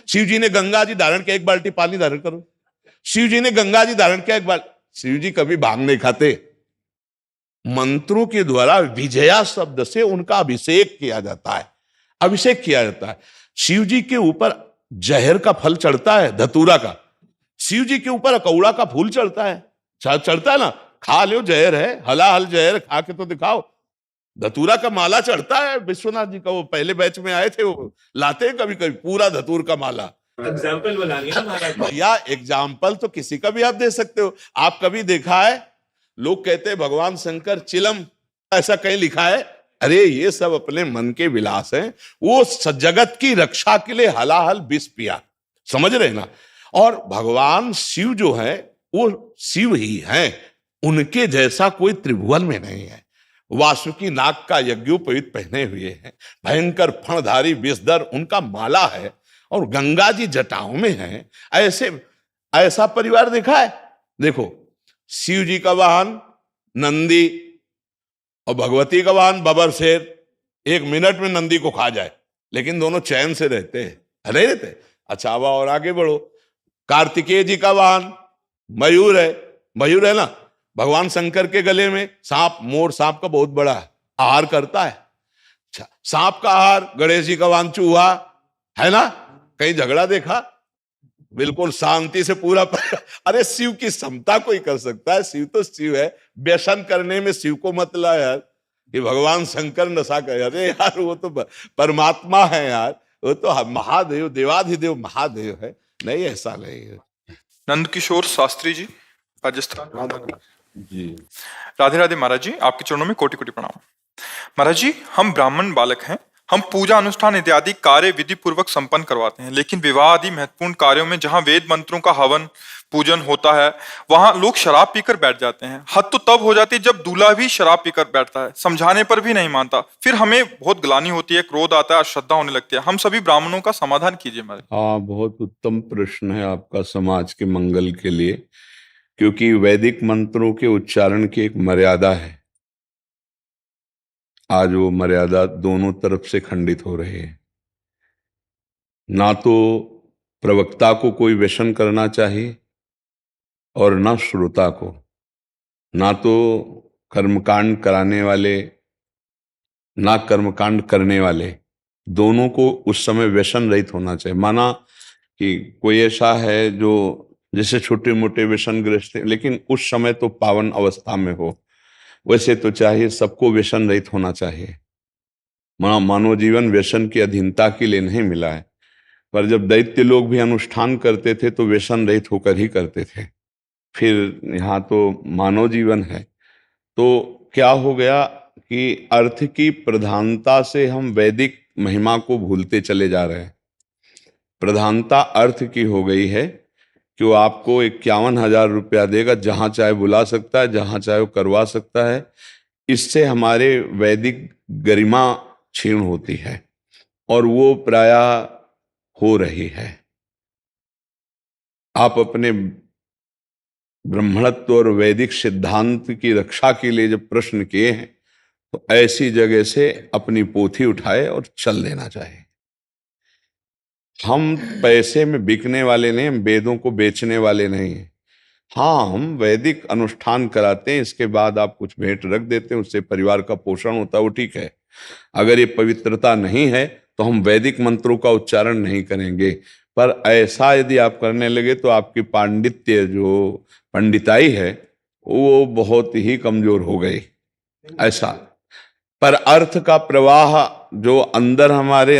S2: शिव जी ने गंगा जी धारण किया, एक बाल्टी पानी धारण करो। शिव जी ने गंगा जी धारण किया, एक बार। शिव जी कभी भांग नहीं खाते। मंत्रों के द्वारा विजया शब्द से उनका अभिषेक किया जाता है, अभिषेक किया जाता है। शिव जी के ऊपर जहर का फल चढ़ता है, धतूरा का। शिव जी के ऊपर अकौड़ा का फूल चढ़ता है, चढ़ता है ना, खा लो, जहर है, हलाहल जहर, खा के तो दिखाओ। धतूरा का माला चढ़ता है, विश्वनाथ जी का, वो पहले बैच में आए थे, वो लाते हैं कभी कभी पूरा धतूर का माला।
S4: एग्जाम्पल बनानी है महाराज।
S2: भैया एग्जाम्पल तो किसी का भी आप दे सकते हो। आप कभी देखा है लोग कहते हैं भगवान शंकर चिलम, ऐसा कहीं लिखा है? अरे ये सब अपने मन के विलास हैं। वो जगत की रक्षा के लिए हलाहल विष पिया, समझ रहे ना। और भगवान शिव जो है वो शिव ही हैं, उनके जैसा कोई त्रिभुवन में नहीं है। वासुकी नाग का यज्ञोपवीत पहने हुए हैं, भयंकर फणधारी विषधर उनका माला है, और गंगा जी जटाओं में है। ऐसा परिवार देखा है? देखो, शिव जी का वाहन नंदी और भगवती का वाहन बबर शेर। 1 मिनट में नंदी को खा जाए, लेकिन दोनों चैन से रहते हैं, नहीं रहते? अच्छा, और आगे बढ़ो, कार्तिकेय जी का वाहन मयूर है, मयूर है ना, भगवान शंकर के गले में सांप, मोर सांप का बहुत बड़ा आहार करता है। अच्छा, सांप का आहार गणेश जी का वांचू हुआ है ना, कहीं झगड़ा देखा? बिल्कुल शांति से पूरा अरे शिव की समता कोई कर सकता है? शिव तो शिव है। व्यसन करने में शिव को मत ला यार कि भगवान शंकर नशा कर। अरे यार वो तो परमात्मा है यार, वो तो महादेव, देवाधिदेव महादेव है। नहीं, ऐसा नहीं है
S1: नंद किशोर शास्त्री जी, राजस्थान।
S2: जी।
S1: राधे राधे महाराज जी, आपके चरणों में कोटि कोटि प्रणाम। महाराज जी, हम ब्राह्मण बालक हैं, हम पूजा अनुष्ठान इत्यादि कार्य विधि पूर्वक संपन्न करवाते हैं, लेकिन विवाह आदि महत्वपूर्ण कार्यों में जहां वेद मंत्रों का हवन पूजन होता है वहां लोग शराब पीकर बैठ जाते हैं। हद तो तब हो जाती है जब दूल्हा भी शराब पीकर बैठता है, समझाने पर भी नहीं मानता, फिर हमें बहुत ग्लानि होती है, क्रोध आता है, अश्रद्धा होने लगती है। हम सभी ब्राह्मणों का समाधान कीजिए महाराज।
S2: हाँ, बहुत उत्तम प्रश्न है आपका समाज के मंगल के लिए, क्योंकि वैदिक मंत्रों के उच्चारण की एक मर्यादा है। आज वो मर्यादा दोनों तरफ से खंडित हो रही है। ना तो प्रवक्ता को कोई व्यसन करना चाहिए और ना श्रोता को, ना तो कर्मकांड कराने वाले ना कर्मकांड करने वाले, दोनों को उस समय व्यसन रहित होना चाहिए। माना कि कोई ऐसा है जो जैसे छोटे मोटे व्यसन ग्रस्त है, लेकिन उस समय तो पावन अवस्था में हो, वैसे तो चाहिए सबको व्यसन रहित होना चाहिए। मानव जीवन व्यसन की अधीनता के लिए नहीं मिला है, पर जब दैत्य लोग भी अनुष्ठान करते थे तो व्यसन रहित होकर ही करते थे। फिर यहाँ तो मानव जीवन है, तो क्या हो गया कि अर्थ की प्रधानता से हम वैदिक महिमा को भूलते चले जा रहे हैं। प्रधानता अर्थ की हो गई है कि वो आपको 51,000 रुपया देगा, जहां चाहे बुला सकता है, जहां चाहे वो करवा सकता है। इससे हमारे वैदिक गरिमा क्षीण होती है और वो प्रायः हो रही है। आप अपने ब्रह्मणत्व और वैदिक सिद्धांत की रक्षा के लिए जब प्रश्न किए हैं तो ऐसी जगह से अपनी पोथी उठाए और चल देना चाहिए। हम पैसे में बिकने वाले नहीं, हम वेदों को बेचने वाले नहीं हैं। हाँ, हम वैदिक अनुष्ठान कराते हैं, इसके बाद आप कुछ भेंट रख देते हैं, उससे परिवार का पोषण होता है, वो ठीक है। अगर ये पवित्रता नहीं है तो हम वैदिक मंत्रों का उच्चारण नहीं करेंगे। पर ऐसा यदि आप करने लगे तो आपकी पांडित्य, जो पंडिताई है, वो बहुत ही कमजोर हो गई। ऐसा पर अर्थ का प्रवाह जो अंदर हमारे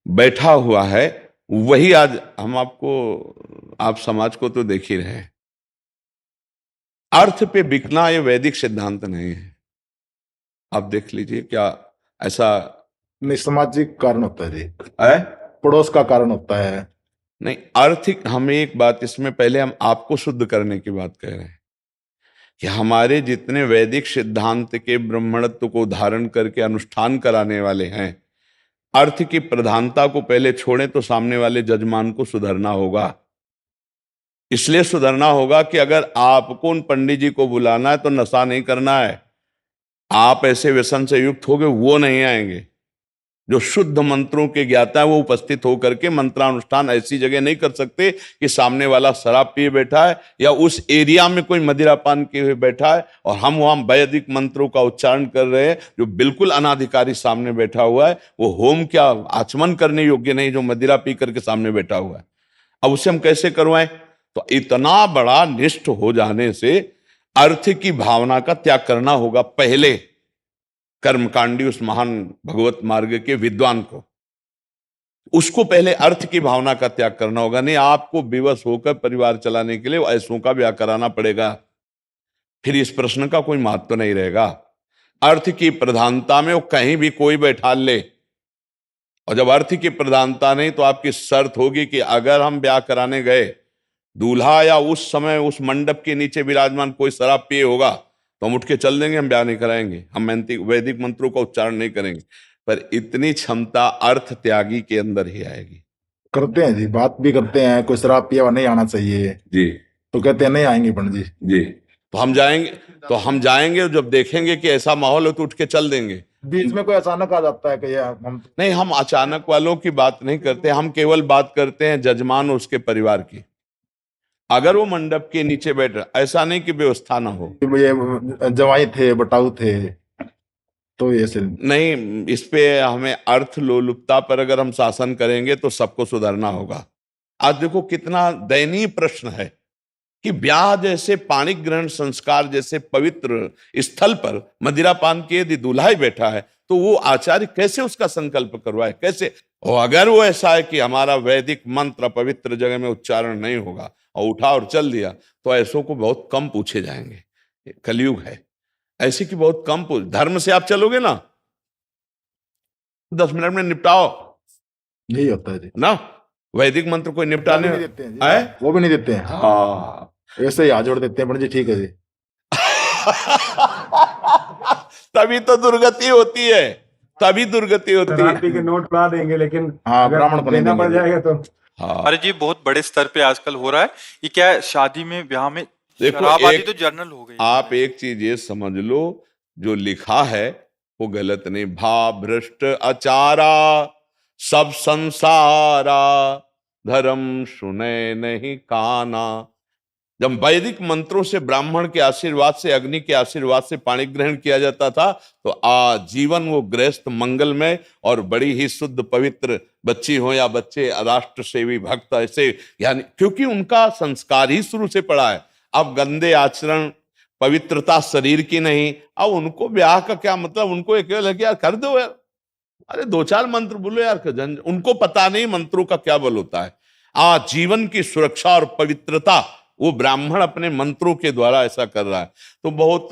S2: बैठा हुआ है, वही आज हम आप समाज को तो देख ही रहे हैं। अर्थ पे बिकना ये वैदिक सिद्धांत नहीं है। आप देख लीजिए, क्या ऐसा
S6: नहीं, सामाजिक कारण होता है जी,
S2: है?
S6: पड़ोस का कारण होता है।
S2: नहीं, आर्थिक, हमें एक बात इसमें पहले हम आपको शुद्ध करने की बात कह रहे हैं कि हमारे जितने वैदिक सिद्धांत के ब्राह्मणत्व को धारण करके अनुष्ठान कराने वाले हैं, अर्थ की प्रधानता को पहले छोड़ें तो सामने वाले जजमान को सुधरना होगा। इसलिए सुधरना होगा कि अगर आपको उन पंडित जी को बुलाना है तो नशा नहीं करना है। आप ऐसे व्यसन से युक्त होगे, वो नहीं आएंगे। जो शुद्ध मंत्रों के ज्ञाता है वो उपस्थित होकर के मंत्रानुष्ठान ऐसी जगह नहीं कर सकते कि सामने वाला शराब पिए बैठा है या उस एरिया में कोई मदिरापान किए हुए बैठा है और हम वहां वैदिक मंत्रों का उच्चारण कर रहे हैं। जो बिल्कुल अनाधिकारी सामने बैठा हुआ है, वो होम क्या आचमन करने योग्य नहीं, जो मदिरा पी करके सामने बैठा हुआ है। अब उसे हम कैसे करवाएं? तो इतना बड़ा निष्ठ हो जाने से अर्थ की भावना का त्याग करना होगा पहले। कर्मकांडी उस महान भगवत मार्ग के विद्वान को, उसको पहले अर्थ की भावना का त्याग करना होगा। नहीं, आपको विवश होकर परिवार चलाने के लिए ऐसों का ब्याह कराना पड़ेगा, फिर इस प्रश्न का कोई महत्व नहीं रहेगा। अर्थ की प्रधानता में वो कहीं भी कोई बैठा ले, और जब अर्थ की प्रधानता नहीं तो आपकी शर्त होगी कि अगर हम ब्याह कराने गए, दूल्हा या उस समय उस मंडप के नीचे विराजमान कोई शराब पिए होगा तो हम उठ के चल देंगे, हम ब्याह नहीं कराएंगे, हम वैदिक मंत्रों का उच्चारण नहीं करेंगे। पर इतनी क्षमता अर्थ त्यागी के अंदर ही आएगी।
S6: करते हैं जी, बात भी करते हैं, कोई शराब पिया हुआ नहीं आना चाहिए
S2: जी,
S6: तो कहते हैं नहीं आएंगे पंडित जी।
S2: जी, तो हम जाएंगे जब देखेंगे कि ऐसा माहौल है तो उठ के चल देंगे।
S6: बीच में कोई अचानक आ जाता है कि हम
S2: नहीं, हम अचानक वालों की बात नहीं करते, हम केवल बात करते हैं जजमान और उसके परिवार की। अगर वो मंडप के नीचे बैठ रहा, ऐसा नहीं कि व्यवस्था ना हो।
S6: ये जवाई थे, बटाऊ थे, तो ऐसे
S2: नहीं, इस पे हमें अर्थ लोलुपता पर अगर हम शासन करेंगे तो सबको सुधरना होगा। आज देखो कितना दयनीय प्रश्न है कि ब्याह जैसे पाणिक ग्रहण संस्कार जैसे पवित्र स्थल पर मदिरा पान के यदि दूल्हा ही बैठा है तो वो आचार्य कैसे उसका संकल्प करवाए, कैसे? और अगर वो ऐसा है कि हमारा वैदिक मंत्र पवित्र जगह में उच्चारण नहीं होगा और उठा और चल दिया, तो ऐसों को बहुत कम पूछे जाएंगे। कलयुग है, ऐसे की बहुत कम पूछ। धर्म से आप चलोगे ना, 10 मिनट में निपटाओ
S6: यही होता है जी।
S2: ना। वैदिक मंत्र कोई निपटाने
S6: वो भी नहीं देते हैं जी।
S2: है?
S6: वो भी नहीं देते हैं,
S2: हाँ।
S6: ऐसे ही हाथ जोड़ देते हैं, पंडित जी ठीक है जी।
S2: तभी तो दुर्गति होती है, तभी दुर्गति होती है।
S7: शरारती के नोट ला देंगे, लेकिन
S6: हाँ,
S7: अगर
S6: ब्राह्मण को नहीं
S7: देना पड़
S6: देंगे।
S7: जाएगा तो
S2: हाँ,
S1: महाराज जी बहुत बड़े स्तर पे आजकल हो रहा है ये, क्या है, शादी में ब्याह में
S2: देखो,
S1: शराब आदि
S2: एक-
S1: तो जर्नल हो गई।
S2: आप एक चीज ये समझ लो, जो लिखा है वो गलत नहीं। भा भ्रष्ट आचारा सब संसारा, धर्म सुने नहीं काना। जब वैदिक मंत्रों से, ब्राह्मण के आशीर्वाद से, अग्नि के आशीर्वाद से पाणी ग्रहण किया जाता था तो आजीवन वो गृहस्थ मंगलमय और बड़ी ही शुद्ध पवित्र बच्ची हो या बच्चे राष्ट्र सेवी भक्त ऐसे, यानी क्योंकि उनका संस्कार ही शुरू से पड़ा है। अब गंदे आचरण, पवित्रता शरीर की नहीं, अब उनको ब्याह का क्या मतलब? उनको एक है कि यार कर दो यार, अरे 2-4 मंत्र बोलो यार, उनको पता नहीं मंत्रों का क्या बल होता है। जीवन की सुरक्षा और पवित्रता वो ब्राह्मण अपने मंत्रों के द्वारा ऐसा कर रहा है। तो बहुत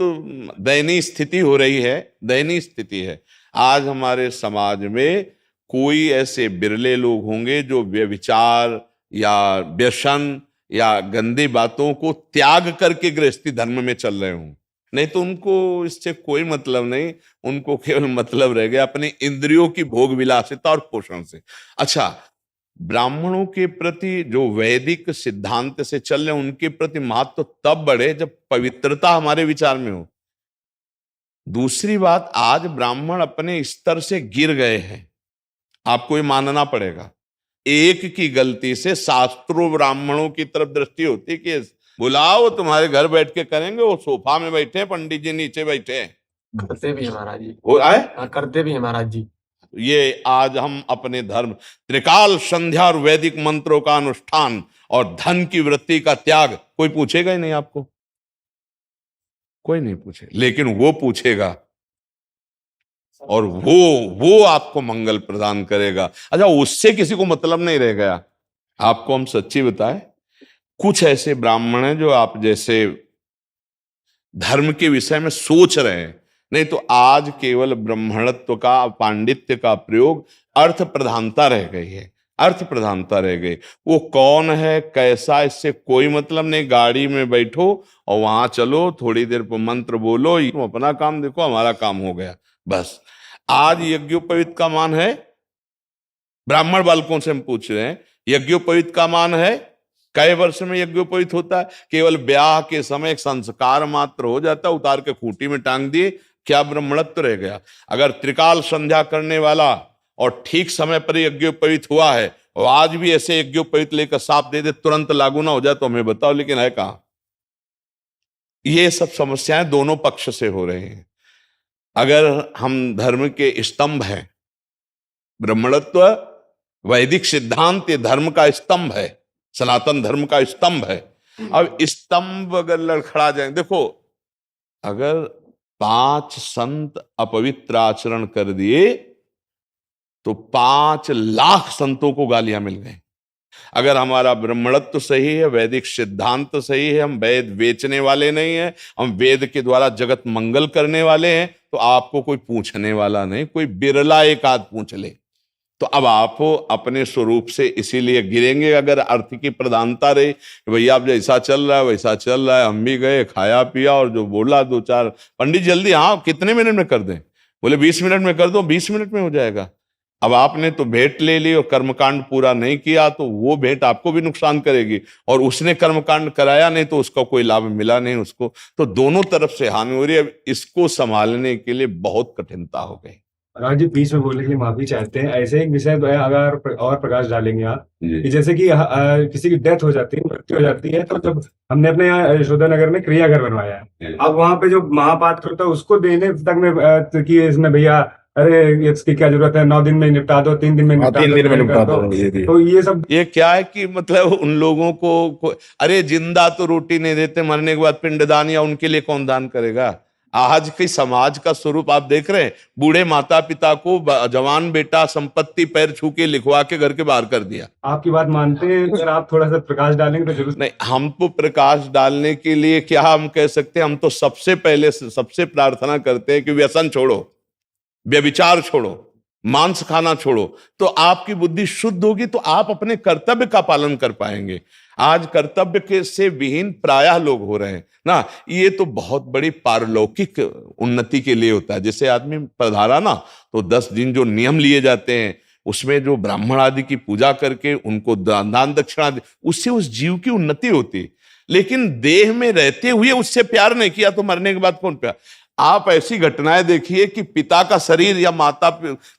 S2: दयनीय स्थिति हो रही है, दयनीय स्थिति है। आज हमारे समाज में कोई ऐसे बिरले लोग होंगे जो व्यभिचार या व्यसन या गंदी बातों को त्याग करके गृहस्थी धर्म में चल रहे हों, नहीं तो उनको इससे कोई मतलब नहीं। उनको केवल मतलब रह गया अपनी इंद्रियों की भोग विलासिता और पोषण से। अच्छा, ब्राह्मणों के प्रति जो वैदिक सिद्धांत से चल रहे हैं उनके प्रति महत्व तब बढ़े जब पवित्रता हमारे विचार में हो। दूसरी बात, आज ब्राह्मण अपने स्तर से गिर गए हैं, आपको ये मानना पड़ेगा। एक की गलती से शास्त्रों ब्राह्मणों की तरफ दृष्टि होती कि बुलाओ तुम्हारे घर बैठ के करेंगे, वो सोफा में बैठे हैं, पंडित जी नीचे बैठे हैं।
S7: करते भी है महाराज जी।
S2: वो आए,
S7: हाँ, करते भी है महाराज जी।
S2: ये आज हम अपने धर्म, त्रिकाल संध्या और वैदिक मंत्रों का अनुष्ठान और धन की वृत्ति का त्याग, कोई पूछेगा ही नहीं आपको, कोई नहीं पूछे, लेकिन वो पूछेगा और वो आपको मंगल प्रदान करेगा। अच्छा, उससे किसी को मतलब नहीं रह गया। आपको हम सच्ची बताएं, कुछ ऐसे ब्राह्मण हैं जो आप जैसे धर्म के विषय में सोच रहे हैं, नहीं तो आज केवल ब्राह्मणत्व का, पांडित्य का प्रयोग अर्थ प्रधानता रह गई है, अर्थ प्रधानता रह गई। वो कौन है, कैसा, इससे कोई मतलब नहीं। गाड़ी में बैठो और वहां चलो, थोड़ी देर पर मंत्र बोलो, तुम अपना काम देखो, हमारा काम हो गया, बस। आज यज्ञोपवीत का मान है, ब्राह्मण बालकों से हम पूछ रहे हैं, यज्ञोपवीत का मान है? कई वर्ष में यज्ञोपवीत होता है? केवल ब्याह के समय एक संस्कार मात्र हो जाता है, उतार के खूंटी में टांग दिए, क्या ब्राह्मणत्व रह गया? अगर त्रिकाल संध्या करने वाला और ठीक समय पर यज्ञोपवीत हुआ है और आज भी ऐसे यज्ञोपवीत लेकर साफ दे दे, तुरंत लागू ना हो जाए तो हमें बताओ, लेकिन है कहां? ये सब समस्याएं दोनों पक्ष से हो रही हैं। अगर हम धर्म के स्तंभ हैं, ब्राह्मणत्व वैदिक सिद्धांत ये धर्म का स्तंभ है, सनातन धर्म का स्तंभ है। अब स्तंभ अगर लड़खड़ा जाए, देखो अगर 5 संत अपवित्र आचरण कर दिए तो 5 लाख संतों को गालियां मिल गई। अगर हमारा ब्राह्मणत्व सही है, वैदिक सिद्धांत सही है, हम वेद बेचने वाले नहीं हैं, हम वेद के द्वारा जगत मंगल करने वाले हैं, तो आपको कोई पूछने वाला नहीं, कोई बिरला एक आध पूछ ले। तो अब आप अपने स्वरूप से इसीलिए गिरेंगे अगर अर्थ की प्रधानता रही, भैया अब जैसा चल रहा है वैसा चल रहा है, हम भी गए, खाया पिया और जो बोला 2-4 पंडित जल्दी, हाँ कितने मिनट में कर दें? बोले 20 मिनट में कर दो, 20 मिनट में हो जाएगा। अब आपने तो भेंट ले ली और कर्मकांड पूरा नहीं किया तो वो भेंट आपको भी नुकसान करेगी, और उसने कर्मकांड कराया नहीं तो उसका कोई लाभ मिला नहीं उसको, तो दोनों तरफ से हानि हो रही है। अब इसको संभालने के लिए बहुत कठिनता हो गई,
S8: राज जी बीच में बोलने के लिए माफी चाहते हैं। ऐसे एक विषय पे अगर और प्रकाश डालेंगे आप
S2: जी।
S8: कि जैसे कि किसी की डेथ हो जाती है, मृत्यु हो जाती है, तो जब हमने अपने यहाँ यशोदा नगर में क्रियाघर बनवाया है, अब वहां पे जो महापात्र होता है उसको देने तक में कि इसमें भैया अरे इसकी क्या जरूरत है, 9 दिन में निपटा दो, 3 दिन में
S6: हाँ,
S8: निपटा
S6: 3
S8: दो,
S6: दिन में
S8: कर
S6: निपटा
S8: दो।
S6: दो, ये
S8: तो ये सब
S2: ये क्या है कि मतलब उन लोगों को अरे जिंदा तो रोटी नहीं देते, मरने के बाद पिंडदान या उनके लिए कौन दान करेगा। आज के समाज का स्वरूप आप देख रहे हैं, बूढ़े माता पिता को जवान बेटा संपत्ति पैर छू के लिखवा के घर के बाहर कर दिया।
S8: आपकी बात मानते हैं, अगर आप थोड़ा सा प्रकाश डालेंगे तो जरूर।
S2: नहीं, हम तो प्रकाश डालने के लिए क्या हम कह सकते हैं, हम तो सबसे पहले सबसे प्रार्थना करते हैं कि व्यसन छोड़ो, व्यभिचार छोड़ो, मांस खाना छोड़ो, तो आपकी बुद्धि शुद्ध होगी, तो आप अपने कर्तव्य का पालन कर पाएंगे। आज कर्तव्य के से विहीन प्रायः लोग हो रहे हैं ना। ये तो बहुत बड़ी पारलौकिक उन्नति के लिए होता है। जैसे आदमी पधारा ना, तो 10 दिन जो नियम लिए जाते हैं, उसमें जो ब्राह्मण आदि की पूजा करके उनको दान दक्षिणा, उससे उस जीव की उन्नति होती। लेकिन देह में रहते हुए उससे प्यार नहीं किया तो मरने के बाद कौन प्यार। आप ऐसी घटनाएं देखिए कि पिता का शरीर या माता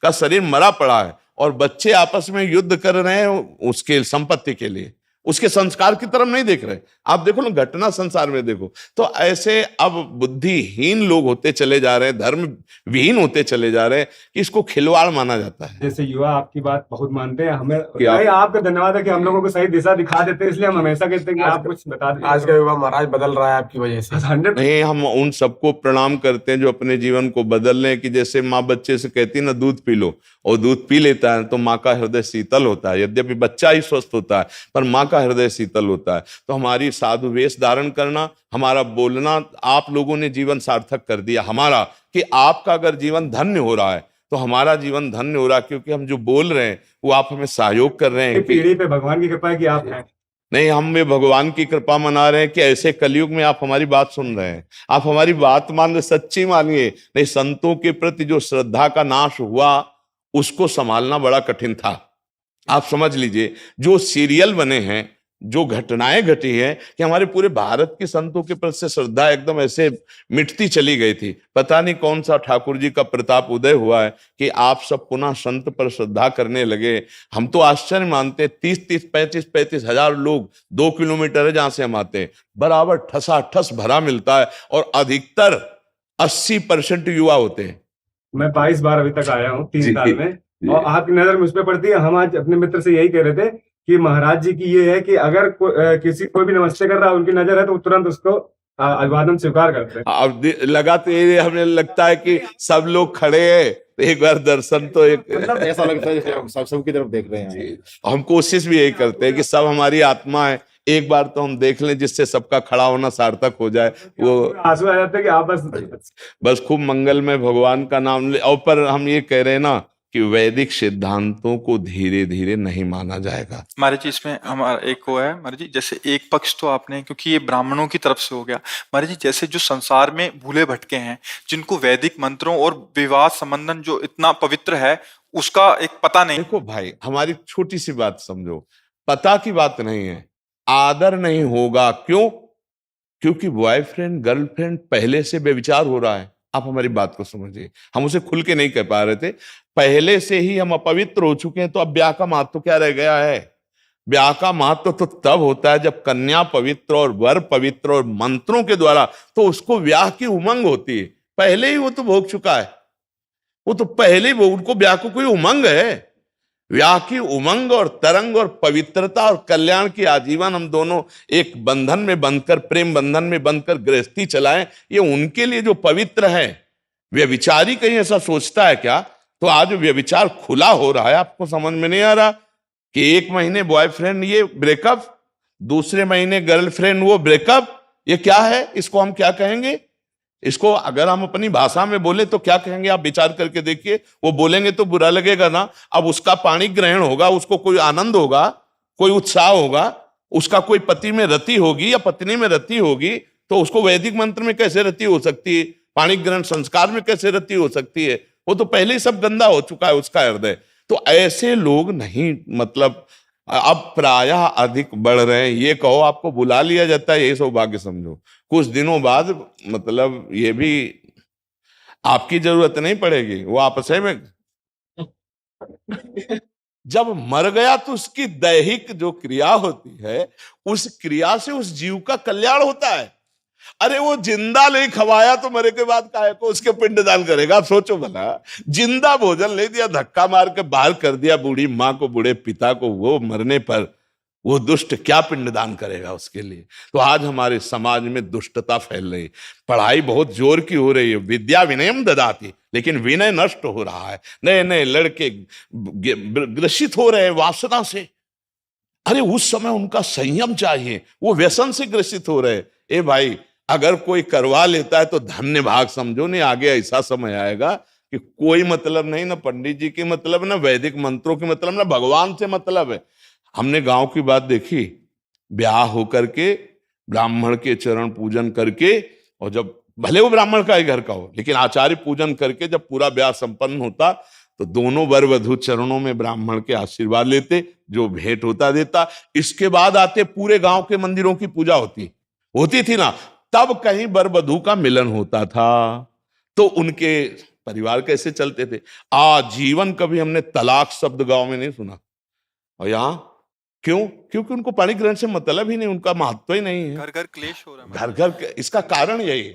S2: का शरीर मरा पड़ा है और बच्चे आपस में युद्ध कर रहे हैं उसके संपत्ति के लिए, उसके संस्कार की तरफ नहीं देख रहे। आप देखो ना, घटना संसार में देखो। तो ऐसे अब बुद्धिहीन लोग होते चले जा रहे हैं, धर्म विहीन होते चले जा रहे हैं, कि इसको खिलवाड़ माना जाता है।
S8: जैसे युवा आपकी बात बहुत मानते हैं, हमें
S2: क्या?
S8: भाई आपका धन्यवाद है कि हम लोगों को सही दिशा दिखा देते हैं, इसलिए हम हमेशा कहते हैं कि आप कुछ बता दें।
S7: आज का युवा महाराज बदल रहा है आपकी वजह से।
S8: 100
S2: नहीं, हम उन सबको प्रणाम करते हैं जो अपने जीवन को बदल रहे हैं। कि जैसे माँ बच्चे से कहती है ना, दूध पी लो, और दूध पी लेता है तो माँ का हृदय शीतल होता है। यद्यपि बच्चा ही स्वस्थ होता है, पर माँ का हृदय शीतल होता है। तो हमारी साधु वेश धारण करना, हमारा बोलना, आप लोगों ने जीवन सार्थक कर दिया हमारा। कि आपका अगर जीवन धन्य हो रहा है तो हमारा जीवन धन्य हो रहा है, क्योंकि हम जो बोल रहे हैं वो आप हमें सहयोग कर रहे हैं।
S8: पीढ़ी पे भगवान की कृपा है कि आप हैं।
S2: नहीं, हम में भगवान की कृपा मना रहे हैं कि ऐसे कलयुग में आप हमारी बात सुन रहे हैं, आप हमारी बात मान रहे, सच्ची मानिए। नहीं, संतों के प्रति जो श्रद्धा का नाश हुआ उसको संभालना बड़ा कठिन था। आप समझ लीजिए, जो सीरियल बने हैं, जो घटनाएं घटी हैं, कि हमारे पूरे भारत के संतों के प्रति से श्रद्धा एकदम ऐसे मिटती चली गई थी। पता नहीं कौन सा ठाकुर जी का प्रताप उदय हुआ है कि आप सब पुनः संत पर श्रद्धा करने लगे। हम तो आश्चर्य मानते, 30-30, 35-35 हजार लोग 2 किलोमीटर है जहां से हम आते हैं, बराबर ठसाठस भरा मिलता है, और अधिकतर 80% युवा होते हैं।
S8: मैं 22 बार अभी तक आया हूँ 3 साल में, और आपकी नजर मुझ पर पड़ती है। हम आज अपने मित्र से यही कह रहे थे कि महाराज जी की ये है कि अगर कोई भी नमस्ते कर रहा है, उनकी नजर है तो तुरंत उसको अभिवादन स्वीकार करते हैं।
S2: अब लगाते हमें लगता है कि सब लोग खड़े हैं, तो एक बार दर्शन तो एक
S6: मतलब ऐसा लगता है जैसे हम सबकी तरफ देख रहे हैं।
S2: हम कोशिश भी यही करते हैं कि सब हमारी आत्मा है, एक बार तो हम देख लें, जिससे सबका खड़ा होना सार्थक हो जाए। वो
S8: आंसू आ जाते हैं कि आप
S2: बस खूब मंगल में भगवान का नाम ले। और पर हम ये कह रहे हैं ना कि वैदिक सिद्धांतों को धीरे धीरे नहीं माना जाएगा।
S1: महाराज जी, इसमें हमारा एक वो है महाराज जी, जैसे एक पक्ष तो आपने, क्योंकि ये ब्राह्मणों की तरफ से हो गया महाराज जी, जैसे जो संसार में भूले भटके हैं, जिनको वैदिक मंत्रों और विवाह संबंधन जो इतना पवित्र है उसका एक पता नहीं।
S2: देखो भाई, हमारी छोटी सी बात समझो, पता की बात नहीं है, आदर नहीं होगा। क्यों? क्योंकि बॉयफ्रेंड गर्लफ्रेंड पहले से बेविचार हो रहा है। आप हमारी बात को समझिए, हम उसे खुल के नहीं कह पा रहे थे, पहले से ही हम अपवित्र हो चुके हैं। तो अब ब्याह का महत्व क्या रह गया है? ब्याह का महत्व तो तब होता है जब कन्या पवित्र और वर पवित्र और मंत्रों के द्वारा, तो उसको ब्याह की उमंग होती है। पहले ही वो तो भोग चुका है, वो तो पहले ही उनको ब्याह को कोई उमंग है। ब्याह की उमंग और तरंग और पवित्रता और कल्याण की आजीवन हम दोनों एक बंधन में बंधकर, प्रेम बंधन में बंधकर गृहस्थी चलाएं, ये उनके लिए जो पवित्र है। व्यभिचारी कहीं ऐसा सोचता है क्या? तो आज व्यभिचार खुला हो रहा है, आपको समझ में नहीं आ रहा कि 1 महीने बॉयफ्रेंड ये ब्रेकअप, दूसरे महीने गर्लफ्रेंड वो ब्रेकअप। ये क्या है? इसको हम क्या कहेंगे? इसको अगर हम अपनी भाषा में बोले तो क्या कहेंगे? आप विचार करके देखिए। वो बोलेंगे तो बुरा लगेगा ना। अब उसका पाणी ग्रहण होगा, उसको कोई आनंद होगा, कोई उत्साह होगा, उसका कोई पति में रति होगी या पत्नी में रति होगी, तो उसको वैदिक मंत्र में कैसे रति हो सकती है? पाणी ग्रहण संस्कार में कैसे रति हो सकती है? वो तो पहले ही सब गंदा हो चुका है उसका हृदय। तो ऐसे लोग नहीं, मतलब अब प्रायः अधिक बढ़ रहे हैं। ये कहो आपको बुला लिया जाता है, यही सौभाग्य समझो। कुछ दिनों बाद मतलब ये भी आपकी जरूरत नहीं पड़ेगी, वो आपस में जब मर गया तो उसकी दैहिक जो क्रिया होती है, उस क्रिया से उस जीव का कल्याण होता है। अरे वो जिंदा नहीं खवाया तो मरे के बाद काहे को उसके पिंडदान करेगा? आप सोचो भला, जिंदा भोजन ले दिया, धक्का मार के बाहर कर दिया बूढ़ी माँ को, बूढ़े पिता को, वो मरने पर वो दुष्ट क्या पिंडदान करेगा उसके लिए? तो आज हमारे समाज में दुष्टता फैल रही, पढ़ाई बहुत जोर की हो रही है, विद्या विनयम ददाती, लेकिन विनय नष्ट हो रहा है। नए नए लड़के ग्रसित हो रहे हैं वासना से। अरे उस समय उनका संयम चाहिए, वो व्यसन से ग्रसित हो रहे। ए भाई, अगर कोई करवा लेता है तो धन्य भाग समझो, नहीं आगे ऐसा समय आएगा कि कोई मतलब नहीं, ना पंडित जी की मतलब, ना वैदिक मंत्रों की मतलब, ना भगवान से मतलब है। हमने गांव की बात देखी, ब्याह होकर के ब्राह्मण के चरण पूजन करके, और जब भले वो ब्राह्मण का ही घर का हो, लेकिन आचार्य पूजन करके जब पूरा ब्याह संपन्न होता तो दोनों वर वधू चरणों में ब्राह्मण के आशीर्वाद लेते, जो भेंट होता देता। इसके बाद आते पूरे गांव के मंदिरों की पूजा होती थी ना, तब कहीं वर वधू का मिलन होता था। तो उनके परिवार कैसे चलते थे? आजीवन कभी हमने तलाक शब्द गांव में नहीं सुना। और यहाँ क्यों? क्योंकि उनको पाणी ग्रहण से मतलब ही नहीं, उनका महत्व ही नहीं है।
S1: घर घर क्लेश हो रहा है।
S2: घर घर, इसका कारण यही है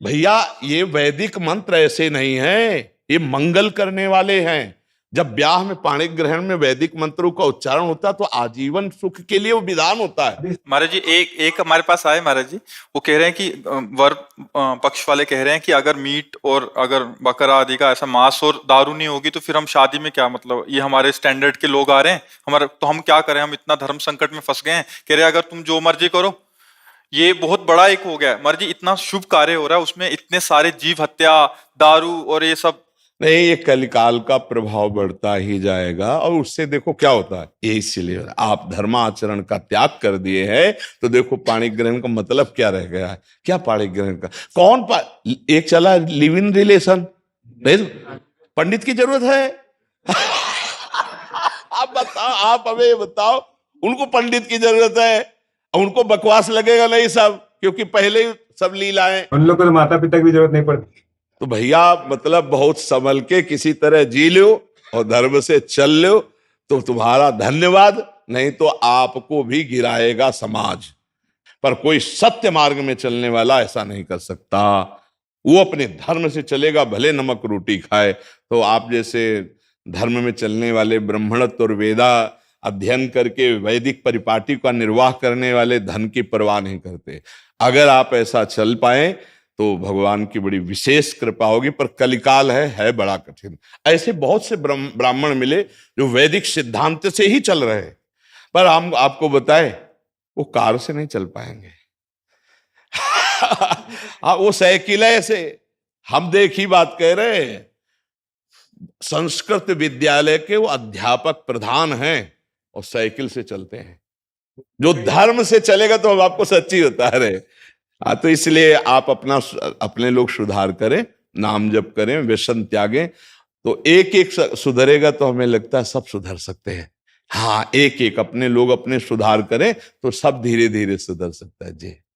S2: भैया, ये वैदिक मंत्र ऐसे नहीं है, ये मंगल करने वाले हैं। जब ब्याह में पाणी ग्रहण में वैदिक मंत्रों का उच्चारण होता है तो आजीवन सुख के लिए वो विधान होता है।
S1: महाराज जी, एक हमारे पास आए महाराज जी, वो कह रहे हैं कि वर पक्ष वाले कह रहे हैं कि अगर मीट और अगर बकरा आदि का ऐसा मांस और दारू नहीं होगी तो फिर हम शादी में क्या मतलब, ये हमारे स्टैंडर्ड के लोग आ रहे हैं हमारे, तो हम क्या करें, हम इतना धर्म संकट में फंस गए हैं। कह रहे हैं अगर तुम जो मर्जी करो, ये बहुत बड़ा एक हो गया महाराज जी, इतना शुभ कार्य हो रहा है, उसमें इतने सारे जीव हत्या, दारू और ये सब।
S2: नहीं, ये कलिकाल का प्रभाव बढ़ता ही जाएगा, और उससे देखो क्या होता है। ये इसीलिए आप धर्माचरण का त्याग कर दिए हैं तो देखो पाणी ग्रहण का मतलब क्या रह गया है। क्या पाणी ग्रहण का कौन एक चला लिव इन रिलेशन, पंडित की जरूरत है? आप बताओ, आप हमें बताओ, उनको पंडित की जरूरत है? उनको बकवास लगेगा नहीं सब, क्योंकि पहले ही सब लीलाएं।
S8: उन लोग को तो माता पिता की भी जरूरत नहीं पड़ती।
S2: तो भैया मतलब बहुत संभल के किसी तरह जी लो और धर्म से चल लो तो तुम्हारा धन्यवाद, नहीं तो आपको भी गिराएगा समाज। पर कोई सत्य मार्ग में चलने वाला ऐसा नहीं कर सकता, वो अपने धर्म से चलेगा, भले नमक रोटी खाए। तो आप जैसे धर्म में चलने वाले, ब्राह्मणत्व और वेदा अध्ययन करके वैदिक परिपाटी का निर्वाह करने वाले धन की परवाह नहीं करते। अगर आप ऐसा चल पाए तो भगवान की बड़ी विशेष कृपा होगी। पर कलिकाल है बड़ा कठिन। ऐसे बहुत से ब्राह्मण मिले जो वैदिक सिद्धांत से ही चल रहे हैं, पर हम आपको बताएं वो कार से नहीं चल पाएंगे। वो साइकिल है ऐसे। हम देखी बात कह रहे हैं, संस्कृत विद्यालय के वो अध्यापक प्रधान हैं और साइकिल से चलते हैं। जो धर्म से चलेगा तो हम आपको सच्ची बता रहे। तो इसलिए आप अपने लोग सुधार करें, नाम जप करें, व्यसन त्यागें, तो एक एक सुधरेगा तो हमें लगता है सब सुधर सकते हैं। हाँ, एक एक अपने लोग अपने सुधार करें तो सब धीरे धीरे सुधर सकता है जी।